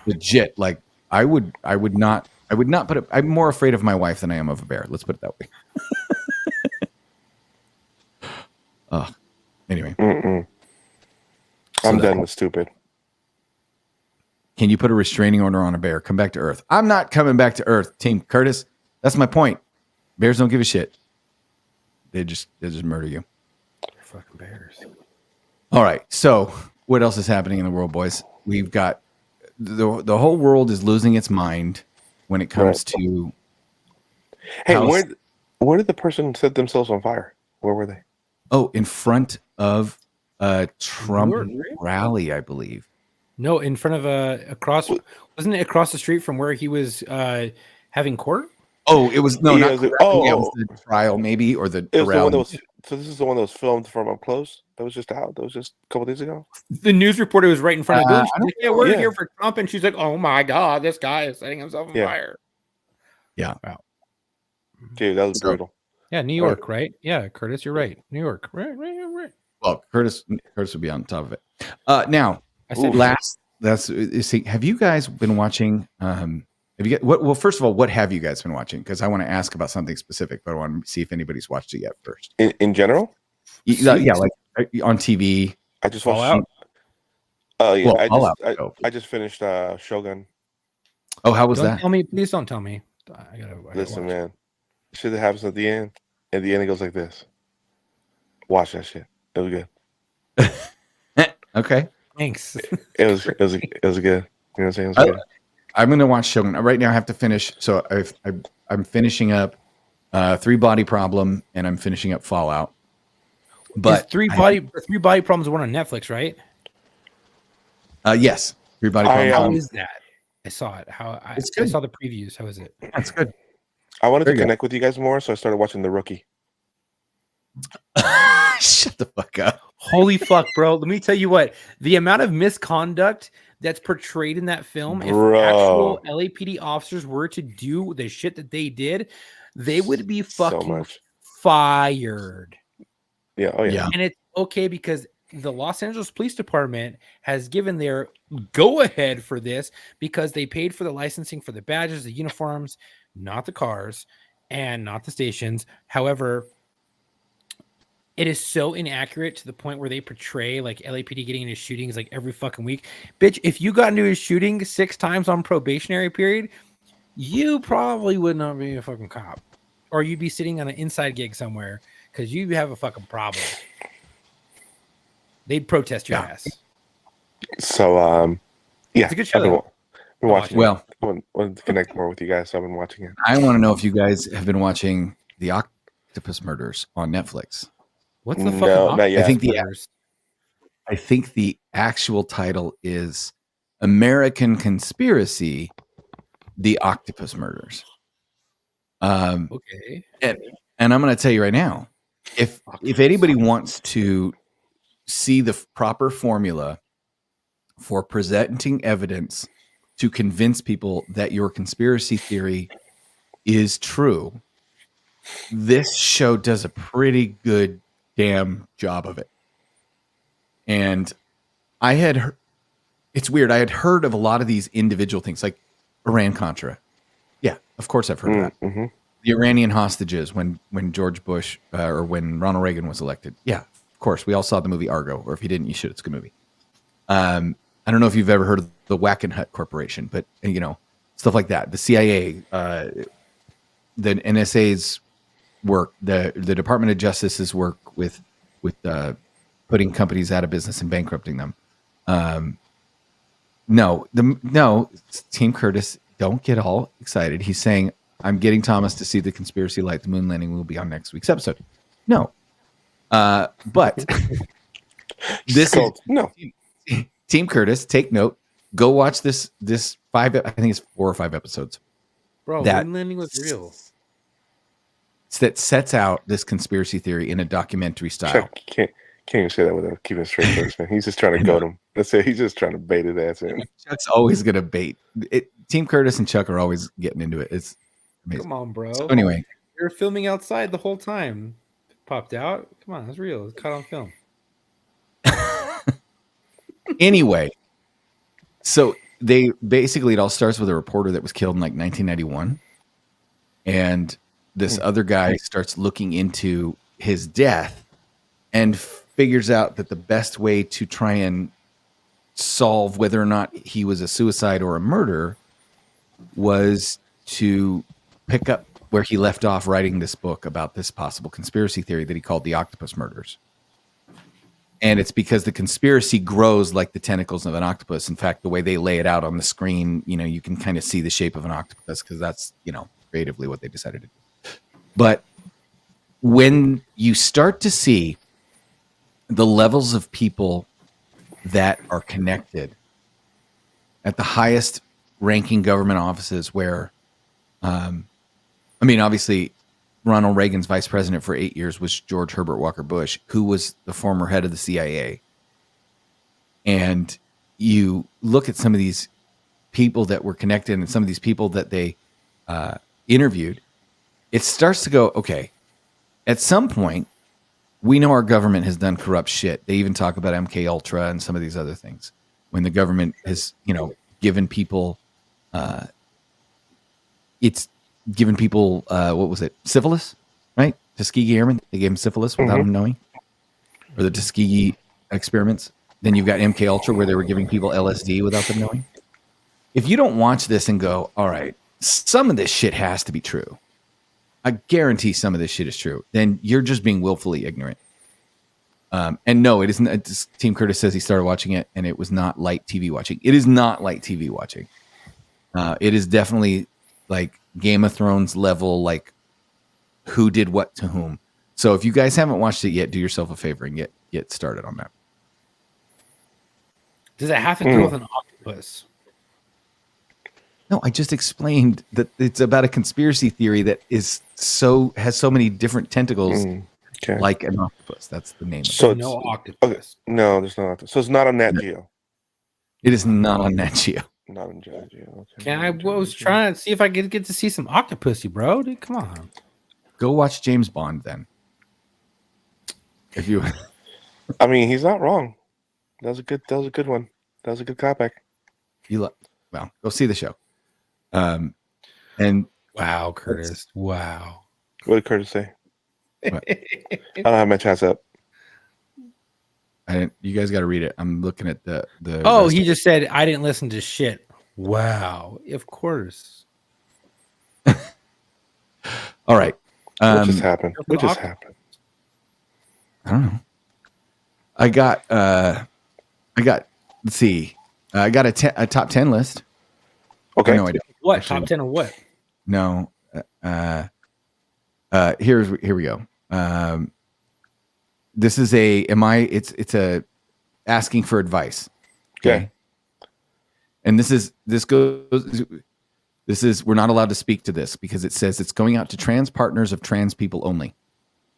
legit. Like I would not put it. I'm more afraid of my wife than I am of a bear. Let's put it that way. Anyway. I'm done with stupid. Can you put a restraining order on a bear? Come back to Earth. I'm not coming back to Earth, Team Curtis. That's my point. Bears don't give a shit. They just murder you. Fucking bears. All right. So what else is happening in the world, boys? We've got the whole world is losing its mind when it comes to. Hey, where did the person set themselves on fire? Where were they? Oh, in front of a Trump rally, I believe. No, in front of wasn't it across the street from where he was having court? Oh, it was not. Yeah, It was the trial, maybe, or the It was the rally. one that was. So this is the one that was filmed from up close. That was just out. That was just a couple days ago. The news reporter was right in front of the building. She's like, yeah, we're yeah. here for Trump. And she's like, oh my God, this guy is setting himself on Yeah. fire. Yeah. Wow. Dude, that was brutal. Yeah, New York, right? Yeah, Curtis, you're right. New York. Right. Well, Curtis would be on top of it. Now, I said have you guys been watching? Well, first of all, what have you guys been watching? Because I want to ask about something specific, but I want to see if anybody's watched it yet first. In general? Yeah, like on TV. I just Fallout. watched. Yeah, Well, I just finished Shogun. Oh, how was Don't that? tell me. Please don't tell me. I gotta Listen, watch it. man, shit that happens at the end. At the end, it goes like this. Watch that shit. It was good. Okay. Thanks. It was good. You know what I'm saying? It was good. I'm going to watch Shogun right now. I have to finish. So I'm finishing up 3 Body Problem, and I'm finishing up Fallout. But Three body problems one on Netflix, right? Yes, 3 Body Problem. How is that? I saw it. I saw the previews. How is it? That's good. I wanted Very to good. connect with you guys more, so I started watching The Rookie. Shut the fuck up. Holy fuck, bro. Let me tell you what. The amount of misconduct that's portrayed in that film, if Bro. actual LAPD officers were to do the shit that they did, they would be fucking much. fired. Yeah. Oh, yeah. And it's okay because the Los Angeles Police Department has given their go ahead for this because they paid for the licensing for the badges, the uniforms, not the cars and not the stations. However, it is so inaccurate to the point where they portray like LAPD getting into shootings like every fucking week. Bitch, if you got into a shooting 6 times on probationary period, you probably would not be a fucking cop. Or you'd be sitting on an inside gig somewhere because you have a fucking problem. They'd protest your ass. So, yeah. It's a good show, I've been, though. been watching Well, it. I wanted to connect more with you guys, so I've been watching it. I want to know if you guys have been watching The Octopus Murders on Netflix. What's the No, fucking not yet. I think the actual title is American Conspiracy: The Octopus Murders. Okay. And I'm going to tell you right now, if anybody wants to see the proper formula for presenting evidence to convince people that your conspiracy theory is true, this show does a pretty good damn job of it. And it's weird. I had heard of a lot of these individual things like Iran-Contra. Yeah, of course I've heard of that. Mm-hmm. The Iranian hostages when George Bush or when Ronald Reagan was elected. Yeah, of course. We all saw the movie Argo, or if you didn't, you should. It's a good movie. I don't know if you've ever heard of the Wackenhut Corporation, but stuff like that. The CIA, the NSA's work, the Department of Justice's work with putting companies out of business and bankrupting them. No, Team Curtis, don't get all excited. He's saying, I'm getting Thomas to see the conspiracy light. The moon landing will be on next week's episode. No. But this is no. Team Curtis, take note. Go watch this 5, I think it's 4 or 5 episodes. Bro, that moon landing was real. That sets out this conspiracy theory in a documentary style. Chuck can't even say that without keeping a straight face, man. He's just trying to goad him. That's it. He's just trying to bait his ass in. Chuck's always going to bait. Team Curtis and Chuck are always getting into it. It's amazing. Come on, bro. So anyway, we were filming outside the whole time. Popped out. Come on, that's real. It's caught on film. Anyway, so they basically, it all starts with a reporter that was killed in like 1991. And this other guy starts looking into his death and figures out that the best way to try and solve whether or not he was a suicide or a murder was to pick up where he left off writing this book about this possible conspiracy theory that he called the Octopus Murders. And it's because the conspiracy grows like the tentacles of an octopus. In fact, the way they lay it out on the screen, you can kind of see the shape of an octopus because that's, creatively what they decided to do. But when you start to see the levels of people that are connected at the highest ranking government offices where, obviously Ronald Reagan's vice president for 8 years was George Herbert Walker Bush, who was the former head of the CIA. And you look at some of these people that were connected and some of these people that they interviewed, it starts to go, okay, at some point, we know our government has done corrupt shit. They even talk about MK Ultra and some of these other things. When the government has, given people, what was it? Syphilis, right? Tuskegee Airmen. They gave them syphilis without them knowing. Or the Tuskegee experiments. Then you've got MK Ultra where they were giving people LSD without them knowing. If you don't watch this and go, all right, some of this shit has to be true. I guarantee some of this shit is true. Then you're just being willfully ignorant. And no, it isn't. Team Curtis says he started watching it and it was not light TV watching. It is not light TV watching. It is definitely like Game of Thrones level, like who did what to whom. So if you guys haven't watched it yet, do yourself a favor and get started on that. Does it have to do with an octopus? No, I just explained that it's about a conspiracy theory that has so many different tentacles, like an octopus. That's the name. So of it. No octopus. Okay. No, there's no octopus. So it's not on Nat Geo. It is not on Nat Geo. Not on Nat Geo. Okay. Can I was trying to see if I could get to see some octopusy, bro. Dude, come on. Go watch James Bond then. If you, I mean, he's not wrong. That was a good one. That was a good callback. Well, go see the show. And wow, Curtis. Wow. What did Curtis say? I don't have my chats up. You guys got to read it. I'm looking at the. Oh, he just said I didn't listen to shit. Wow, of course. All right. What just happened? What just happened? I don't know. I got. Let's see. I got a top 10 list. Okay. No idea. What Actually, top 10 of what? No. Here we go. This is it's a asking for advice. Okay. And this is we're not allowed to speak to this because it says it's going out to trans partners of trans people only.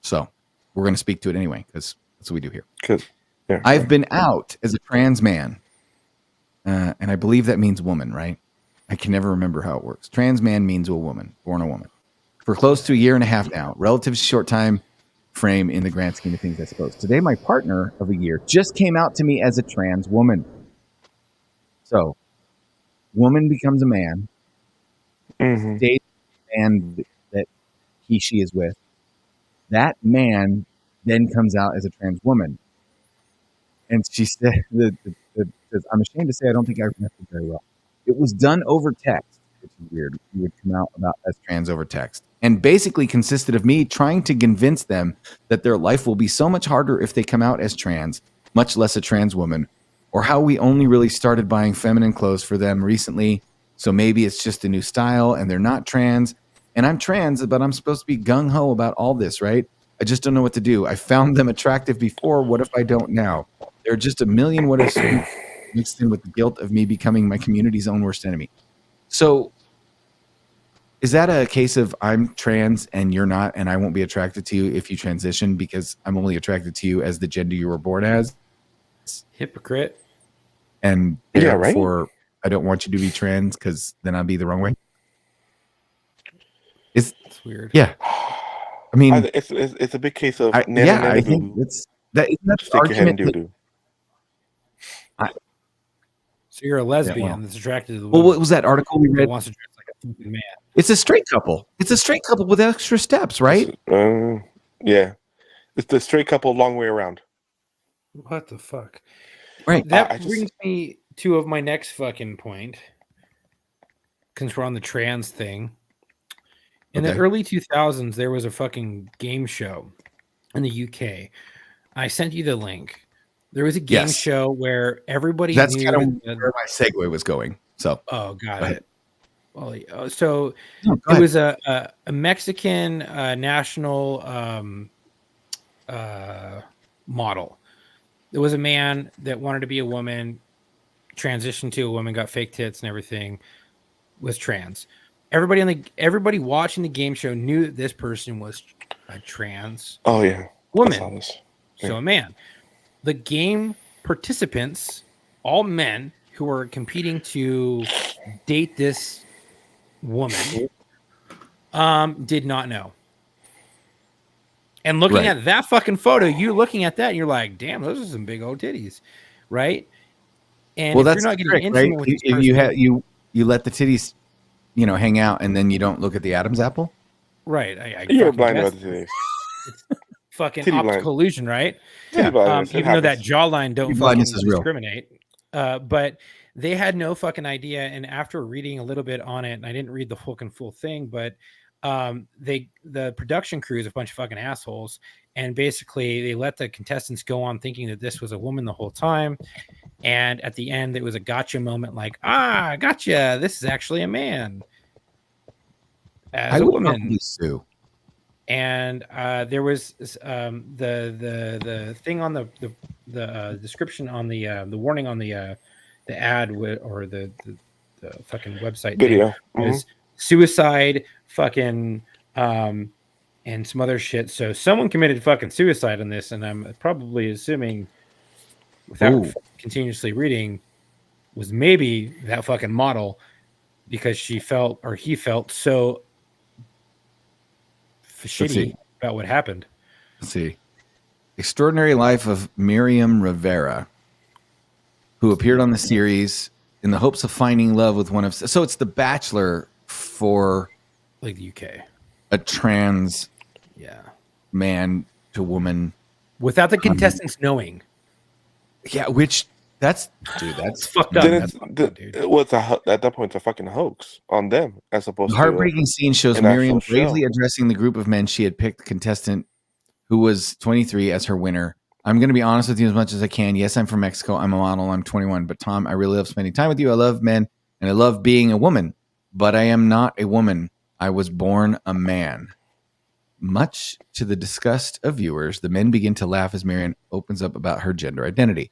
So we're going to speak to it anyway because that's what we do here. Good. Yeah. I've been out as a trans man, and I believe that means woman, right? I can never remember how it works. Trans man means a woman, born a woman. For close to a year and a half now, relative short time frame in the grand scheme of things, I suppose. Today, my partner of a year just came out to me as a trans woman. So, woman becomes a man, dates the man that she is with. That man then comes out as a trans woman. And she said, I'm ashamed to say I don't think I remember very well. It was done over text, which is weird. You would come out about as trans over text. And basically consisted of me trying to convince them that their life will be so much harder if they come out as trans, much less a trans woman, or how we only really started buying feminine clothes for them recently. So maybe it's just a new style and they're not trans. And I'm trans, but I'm supposed to be gung-ho about all this, right? I just don't know what to do. I found them attractive before. What if I don't now? There are just a million what ifs mixed in with the guilt of me becoming my community's own worst enemy. So is that a case of I'm trans and you're not, and I won't be attracted to you if you transition because I'm only attracted to you as the gender you were born as? Hypocrite. And Yeah, right. therefore, I don't want you to be trans because then I'll be the wrong way. It's weird. Yeah. I mean, it's a big case of I think that's the stick your head in argument that- doo-doo. So you're a lesbian well. that's attracted to the Well, woman what was that article we who read? wants to dress like a fucking man. It's a straight couple. It's a straight couple with extra steps, right? Yeah. It's the straight couple long way around. What the fuck? Right. That I just- brings me to of my next fucking point. Since we're on the trans thing. In the Okay. early 2000s, there was a fucking game show in the UK. I sent you the link. There was a game Yes. show where everybody That's knew kind that- of where my segue was going. So, Oh, got Go it. ahead. Well, so No, go it ahead. was a Mexican national model. There was a man that wanted to be a woman, transitioned to a woman, got fake tits and everything, was trans. everybody watching the game show knew that this person was a trans Oh yeah, I saw woman, this. so a man. The game participants, all men who were competing to date this woman, did not know. And looking at that fucking photo, you're looking at that and you're like, damn, those are some big old titties, right? And Well, if that's you're not the getting trick, right? intimate with this If person, you let the titties, hang out, and then you don't look at the Adam's apple. right? I You're fucking blind guess about the titties. fucking Titty blind. optical illusion, right? Titty blindness, it Even though that happens. jawline don't Titty fucking blindness is real. discriminate. But they had no fucking idea. And after reading a little bit on it, and I didn't read the full thing, but the production crew is a bunch of fucking assholes. And basically they let the contestants go on thinking that this was a woman the whole time. And at the end, it was a gotcha moment, like, gotcha, this is actually a man. As I a would woman. probably sue. And there was the thing on the description on the warning on the ad or the fucking website Video. thing was suicide, fucking and some other shit. So someone committed fucking suicide on this, and I'm probably assuming, without continuously reading, was maybe that fucking model, because he felt so shitty about what happened. Let's see. Extraordinary Life of Miriam Rivera, who appeared on the series in the hopes of finding love with one of... So it's The Bachelor for... like the UK. A trans man to woman. Without the contestants knowing. Yeah, which... That's fucked up. Then at that point, it's a fucking hoax on them, as opposed The to heartbreaking scene shows an Miriam actual bravely show. addressing the group of men she had picked, the contestant who was 23 as her winner. I'm going to be honest with you as much as I can. Yes, I'm from Mexico. I'm a model. I'm 21. But Tom, I really love spending time with you. I love men and I love being a woman. But I am not a woman. I was born a man. Much to the disgust of viewers, the men begin to laugh as Miriam opens up about her gender identity.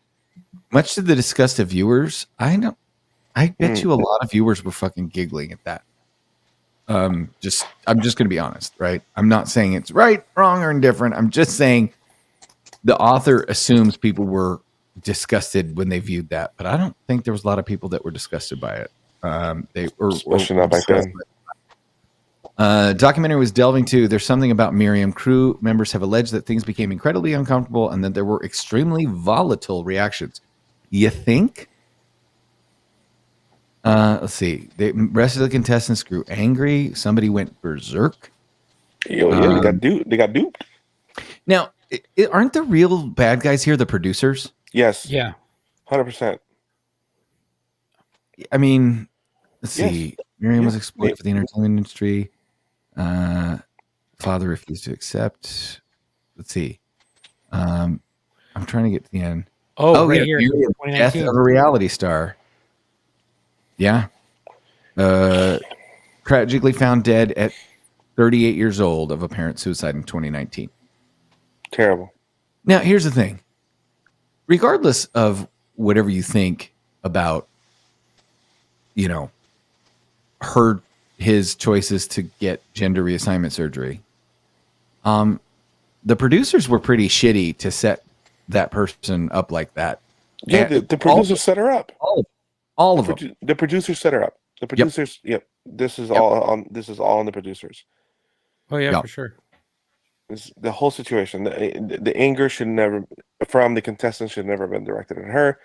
Much to the disgust of viewers, I bet you a lot of viewers were fucking giggling at that. I'm just going to be honest, right? I'm not saying it's right, wrong, or indifferent. I'm just saying the author assumes people were disgusted when they viewed that, but I don't think there was a lot of people that were disgusted by it. Especially not back then. Documentary was delving to, there's something about Miriam. Crew members have alleged that things became incredibly uncomfortable and that there were extremely volatile reactions. You think? Let's see. The rest of the contestants grew angry. Somebody went berserk. They got duped. Now, aren't the real bad guys here the producers? Yes. Yeah. 100%. I mean, let's see. Yes. Miriam was exploited for the entertainment industry. Father refused to accept. Let's see. I'm trying to get to the end. Right here. Miriam, death of a reality star. Yeah. Tragically found dead at 38 years old of apparent suicide in 2019. Terrible. Now, here's the thing. Regardless of whatever you think about, his choices to get gender reassignment surgery, the producers were pretty shitty to set that person up like that. Yeah, the producers set her up. All of them. The producers set her up. The producers. Yep. This is all on. This is all on the producers. Oh yeah, for sure. The whole situation. The anger should never, from the contestants, should never have been directed at her.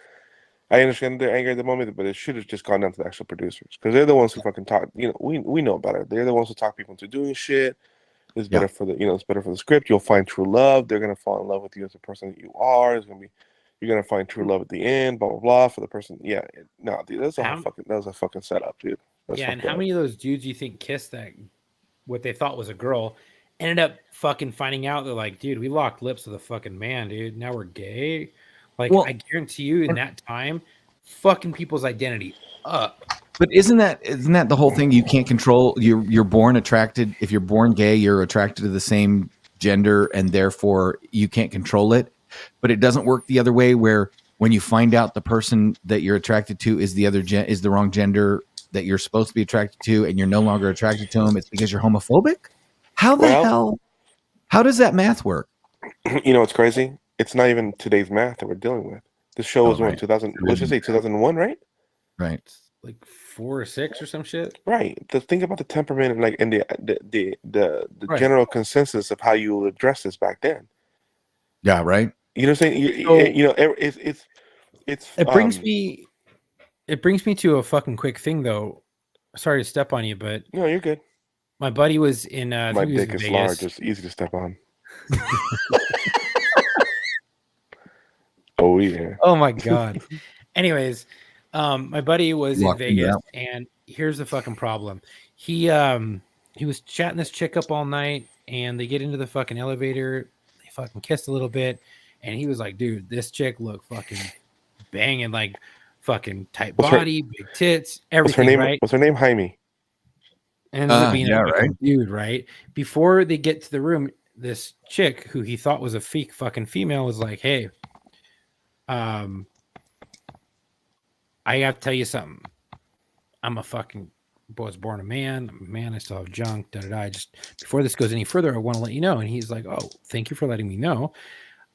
I understand their anger at the moment, but it should have just gone down to the actual producers, because they're the ones who fucking talk. We know better. They're the ones who talk people into doing shit. It's better for the it's better for the script. You'll find true love. They're gonna fall in love with you as the person that you are. You're gonna find true love at the end. Blah blah blah for the person. Yeah, dude, that was a fucking setup, dude. And how many of those dudes you think kissed that what they thought was a girl ended up fucking finding out they're like, dude, we locked lips with a fucking man, dude. Now we're gay. Like, I guarantee you, in that time, fucking people's identity up. But isn't that the whole thing? You can't control. You're born attracted. If you're born gay, you're attracted to the same gender, and therefore you can't control it. But it doesn't work the other way, where when you find out the person that you're attracted to is the wrong gender, that you're supposed to be attracted to and you're no longer attracted to him, it's because you're homophobic? How the hell? How does that math work? You know what's crazy? It's not even today's math that we're dealing with. This show was in 2000. Let's just say 2001, right? Right. Like 4 or 6 or some shit. Right. Think about the temperament and like and the Right. general consensus of how you would address this back then. Yeah. Right. You know what I'm saying? So- It's It brings me. It brings me to a fucking quick thing though. Sorry to step on you, but No, you're good. my buddy was in. I My think he was dick in is Vegas. large. It's easy to step on. Oh yeah. Oh my god. Anyways, my buddy was in Walking Vegas, out. and here's the fucking problem. He was chatting this chick up all night, and they get into the fucking elevator. They fucking kissed a little bit, and he was like, "Dude, this chick looked fucking banging, like fucking tight What's her- body, big tits, What's her everything, name? right?" What's her name? Jaime. And ended up being yeah, a fucking right. dude, right? Before they get to the room, this chick who he thought was a fucking female was like, "Hey, I have to tell you something. I'm a fucking was born a man. I'm a man. I still have junk. Da da da. Just before this goes any further, I want to let you know." And he's like, "Oh, thank you for letting me know.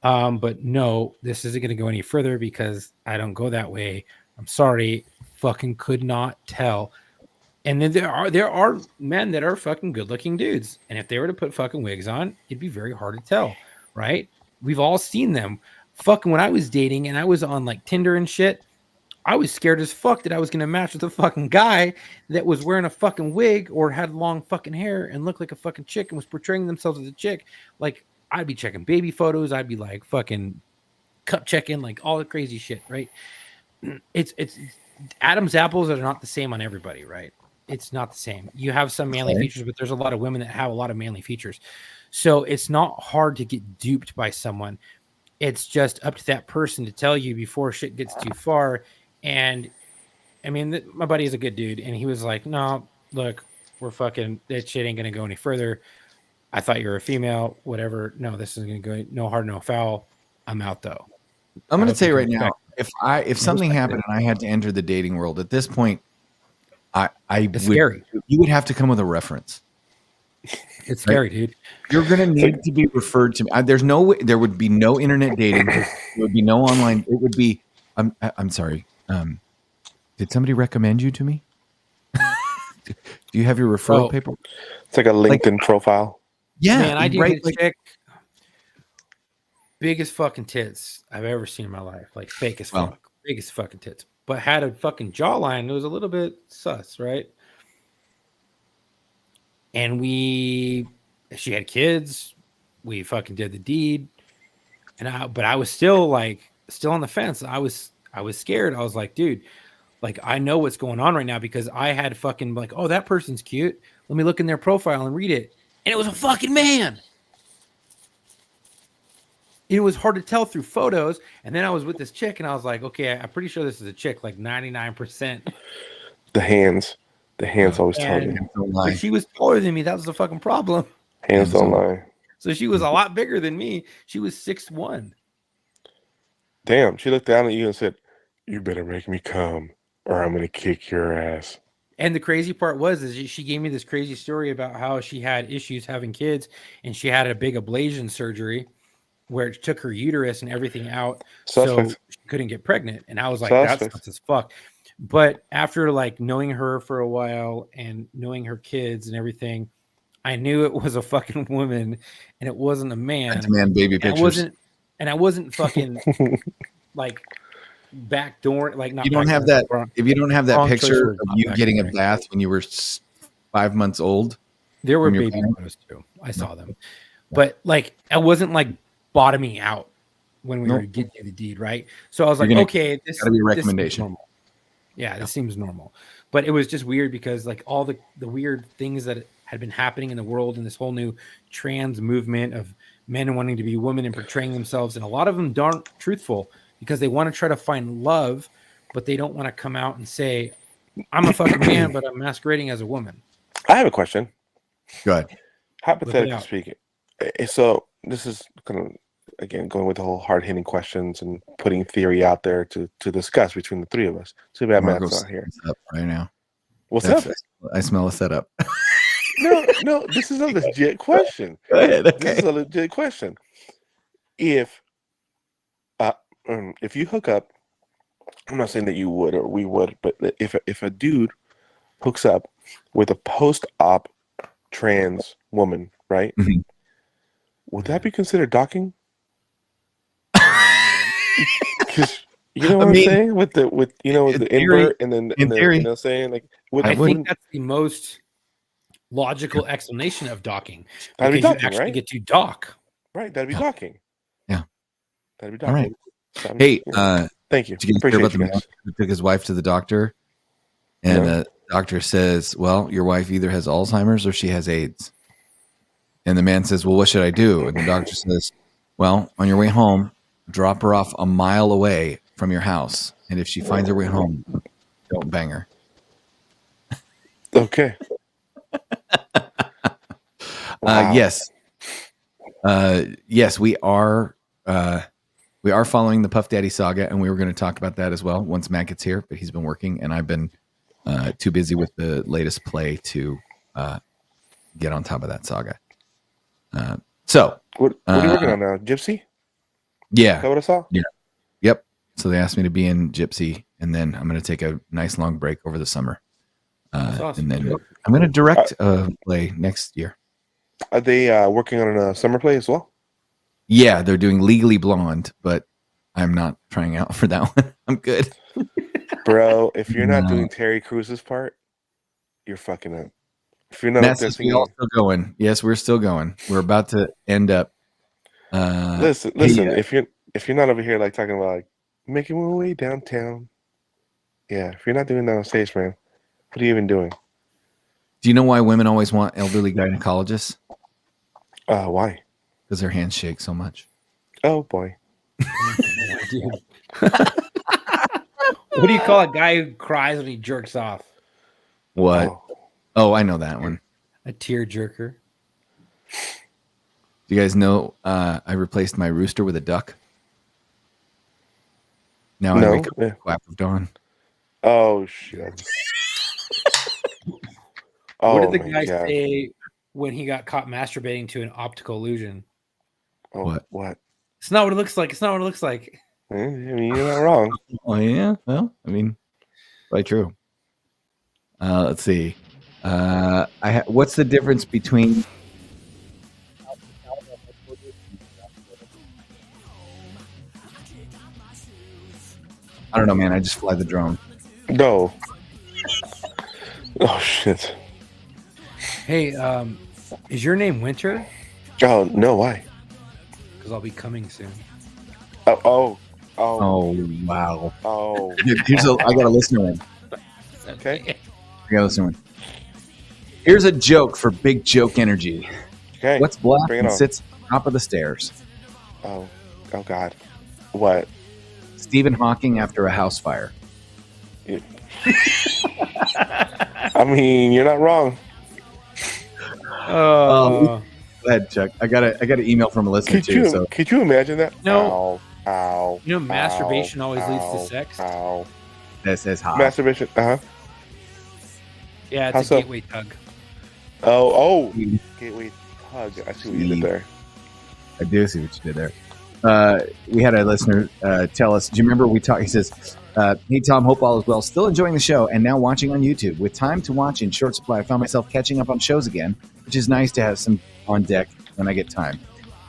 But no, this isn't going to go any further because I don't go that way. I'm sorry. Fucking could not tell." And then there are men that are fucking good looking dudes, and if they were to put fucking wigs on, it'd be very hard to tell, right? We've all seen them. Fucking when I was dating and I was on like Tinder and shit, I was scared as fuck that I was gonna match with a fucking guy that was wearing a fucking wig or had long fucking hair and looked like a fucking chick and was portraying themselves as a chick. Like I'd be checking baby photos, I'd be like fucking cup checking, like all the crazy shit, right? It's Adam's apples are not the same on everybody, right? It's not the same. You have some manly Okay. features, but there's a lot of women that have a lot of manly features. So it's not hard to get duped by someone. It's just up to that person to tell you before shit gets too far. And I mean, my buddy is a good dude, and he was like, "No, look, we're fucking, that shit ain't gonna go any further. I thought you were a female, whatever. No, this isn't gonna go, no hard, no foul. I'm out though." I'm going I to hope say you right can now, if something happened and I had to enter the dating world at this point, I It's would, scary. you would have to come with a reference. It's scary, dude. You're going to need to be referred to me. There's no way, there would be no internet dating. There would be no online. It would be, I'm sorry. Did somebody recommend you to me? Do you have your referral Oh. paper? It's like a LinkedIn profile. Yeah. Man, I did right. this chick. Biggest fucking tits I've ever seen in my life. Like fake as Wow. fuck. Biggest fucking tits. But had a fucking jawline that was a little bit sus, right? And she had kids. We fucking did the deed. But I was still on the fence. I was scared. I was like, dude, like I know what's going on right now because I had fucking like, oh, that person's cute. Let me look in their profile and read it. And it was a fucking man. It was hard to tell through photos. And then I was with this chick and I was like, okay, I'm pretty sure this is a chick, like 99%. The hands always tell you. But she was taller than me. That was the fucking problem. Hands don't lie. So she was a lot bigger than me. She was 6'1". Damn, she looked down at you and said, "You better make me come, or I'm gonna kick your ass." And the crazy part is she gave me this crazy story about how she had issues having kids and she had a big ablation surgery where it took her uterus and everything out. Suspect. So she couldn't get pregnant. And I was like, Suspect. that's nuts as fuck. But after like knowing her for a while and knowing her kids and everything, I knew it was a fucking woman and it wasn't a man. That's man baby And pictures. I wasn't fucking like backdoor, like not You don't have backdooring, that. wrong- If you don't have that wrong choice picture word, of not you getting a backdooring. bath when you were 5 months old, There were from your baby parents? photos too. I saw them, but like I wasn't like bottoming out when we Nope. were getting the deed, right? So I was like, You're gonna- okay, this gotta be a this seems recommendation. normal. Yeah, this seems normal. But it was just weird because like all the weird things that had been happening in the world and this whole new trans movement of men wanting to be women and portraying themselves, and a lot of them aren't truthful because they want to try to find love, but they don't want to come out and say, "I'm a fucking man, but I'm masquerading as a woman." I have a question. go ahead. Hypothetically out. speaking, so this is kind of again going with the whole hard hitting questions and putting theory out there to discuss between the three of us. Too bad Matt's Marco's not here. up right now. What's up? I smell a setup. No, this is a legit question. Go ahead. This Okay. is a legit question. If you hook up, I'm not saying that you would or we would, but if a dude hooks up with a post-op trans woman, right? Mhm. Would that be considered docking? Because you know what I'm mean, saying with the in the theory- invert and then in theory, you know saying like I wouldn't- think that's the most logical explanation of docking That'd be because docking, you actually right? get to dock. Right, that'd be Yeah. docking. Yeah. That'd be All docking. right. So I'm Hey, just- thank you. did you guys hear Appreciate about you the man guys. who took his wife to the doctor? And No. the doctor says, well, your wife either has Alzheimer's or she has AIDS. And the man says, well, what should I do? And the doctor says, well, on your way home, drop her off a mile away from your house. And if she finds her way home, don't bang her. Okay. Wow. Yes. Yes, we are following the Puff Daddy saga, and we were going to talk about that as well once Matt gets here, but he's been working, and I've been too busy with the latest play to get on top of that saga. So What are you working on now? Gypsy? Is yeah, that what I saw? yep. So they asked me to be in Gypsy, and then I'm going to take a nice long break over the summer, That's awesome. and then I'm going to direct a play next year. Are they working on a summer play as well? Yeah, they're doing Legally Blonde, but I'm not trying out for that one. I'm good. Bro, if you're not No. doing Terry Cruz's part, you're fucking up. If you're not Matt up there says we singing, all still going. Yes, we're still going. We're about to end up. listen. hey, If you're not over here like talking about like making my way downtown, yeah. If you're not doing that on stage, man, what are you even doing? do you know why women always want elderly gynecologists? Why? Because their hands shake so much. Oh boy. What do you call a guy who cries when he jerks off? What? Oh. Oh, I know that one. A tear jerker. Do you guys know I replaced my rooster with a duck? Now I No. wake up Yeah. with the quack of dawn. Oh shit. Oh, What did the my guy God. say when he got caught masturbating to an optical illusion? Oh, What? What? It's not what it looks like. It's not what it looks like. I mean, you're not wrong. Oh yeah. Well, I mean, quite true. Let's see. What's the difference between? I don't know, man. I just fly the drone. No. Oh shit. Hey, is your name Winter? Oh no, why? Because I'll be coming soon. Oh. Oh wow. Oh. I got a listener one. Okay. I got a listener one. Here's a joke for big joke energy. Okay. What's black Bring it and on. sits on top of the stairs? Oh God. What? Stephen Hawking after a house fire. I mean, you're not wrong. Go ahead, Chuck. I got an email from a listener too. Could you imagine that? No. Ow. You know, masturbation always leads to ow, sex. Ow. That says hot. Masturbation. Yeah, it's How a so? gateway tug. Oh. Gateway hug. I see what you did there. I do see what you did there. We had a listener tell us. Do you remember we talked? He says, "Hey Tom, hope all is well. Still enjoying the show, and now watching on YouTube. With time to watch in short supply, I found myself catching up on shows again, which is nice to have some on deck when I get time.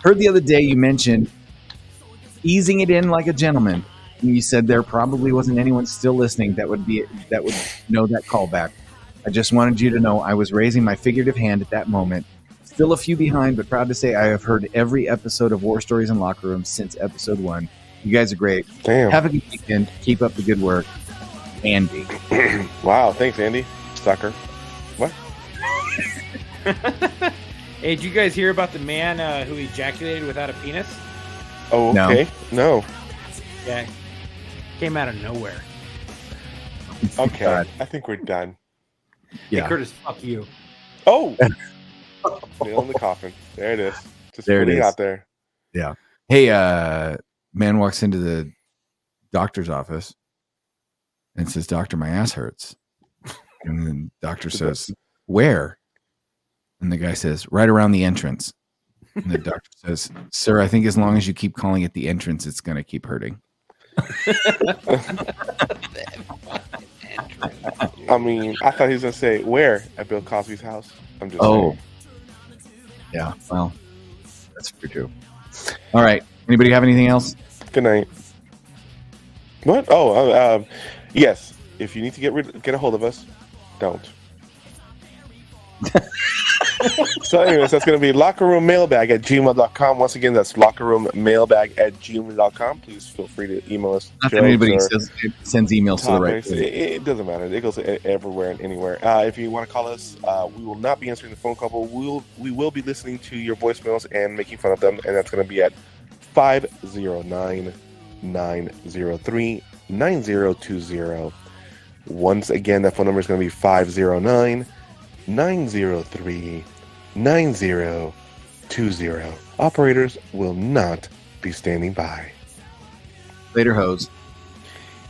Heard the other day you mentioned easing it in like a gentleman. And you said there probably wasn't anyone still listening that would know that callback. I just wanted you to know I was raising my figurative hand at that moment. Still a few behind, but proud to say I have heard every episode of War Stories in Locker Room since episode 1. You guys are great. Damn. Have a good weekend. Keep up the good work. Andy." Wow. Thanks, Andy. Sucker. What? Hey, did you guys hear about the man who ejaculated without a penis? Oh, No. okay. No. Yeah, came out of nowhere. Okay. God. I think we're done. Yeah. Hey, Curtis, fuck you. Oh. Nail in the coffin. There it is. Just There it putting is. out there. Yeah. Hey, man walks into the doctor's office and says, "Doctor, my ass hurts." And then the doctor says, "Where?" And the guy says, "Right around the entrance." And the doctor says, "Sir, I think as long as you keep calling it the entrance, it's going to keep hurting." I mean, I thought he was gonna say where at Bill Cosby's house. I'm just Oh, saying. yeah. Well, that's pretty true. All right. Anybody have anything else? Good night. What? Oh, yes. If you need to get a hold of us, don't. So anyways, that's going to be lockerroommailbag@gmail.com. Once again, that's lockerroommailbag@gmail.com. Please feel free to email us. Not that anybody sends emails to the right topics. place. It doesn't matter. It goes everywhere and anywhere. If you want to call us, we will not be answering the phone call, but we will be listening to your voicemails and making fun of them, and that's going to be at 509-903-9020. Once again, that phone number is going to be 509-903-9020. Operators will not be standing by. Later, hoes.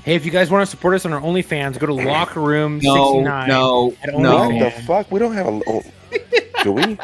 Hey, if you guys want to support us on our OnlyFans, go to Locker Room 69. No. at What the OnlyFans. fuck? We don't have a... Do we?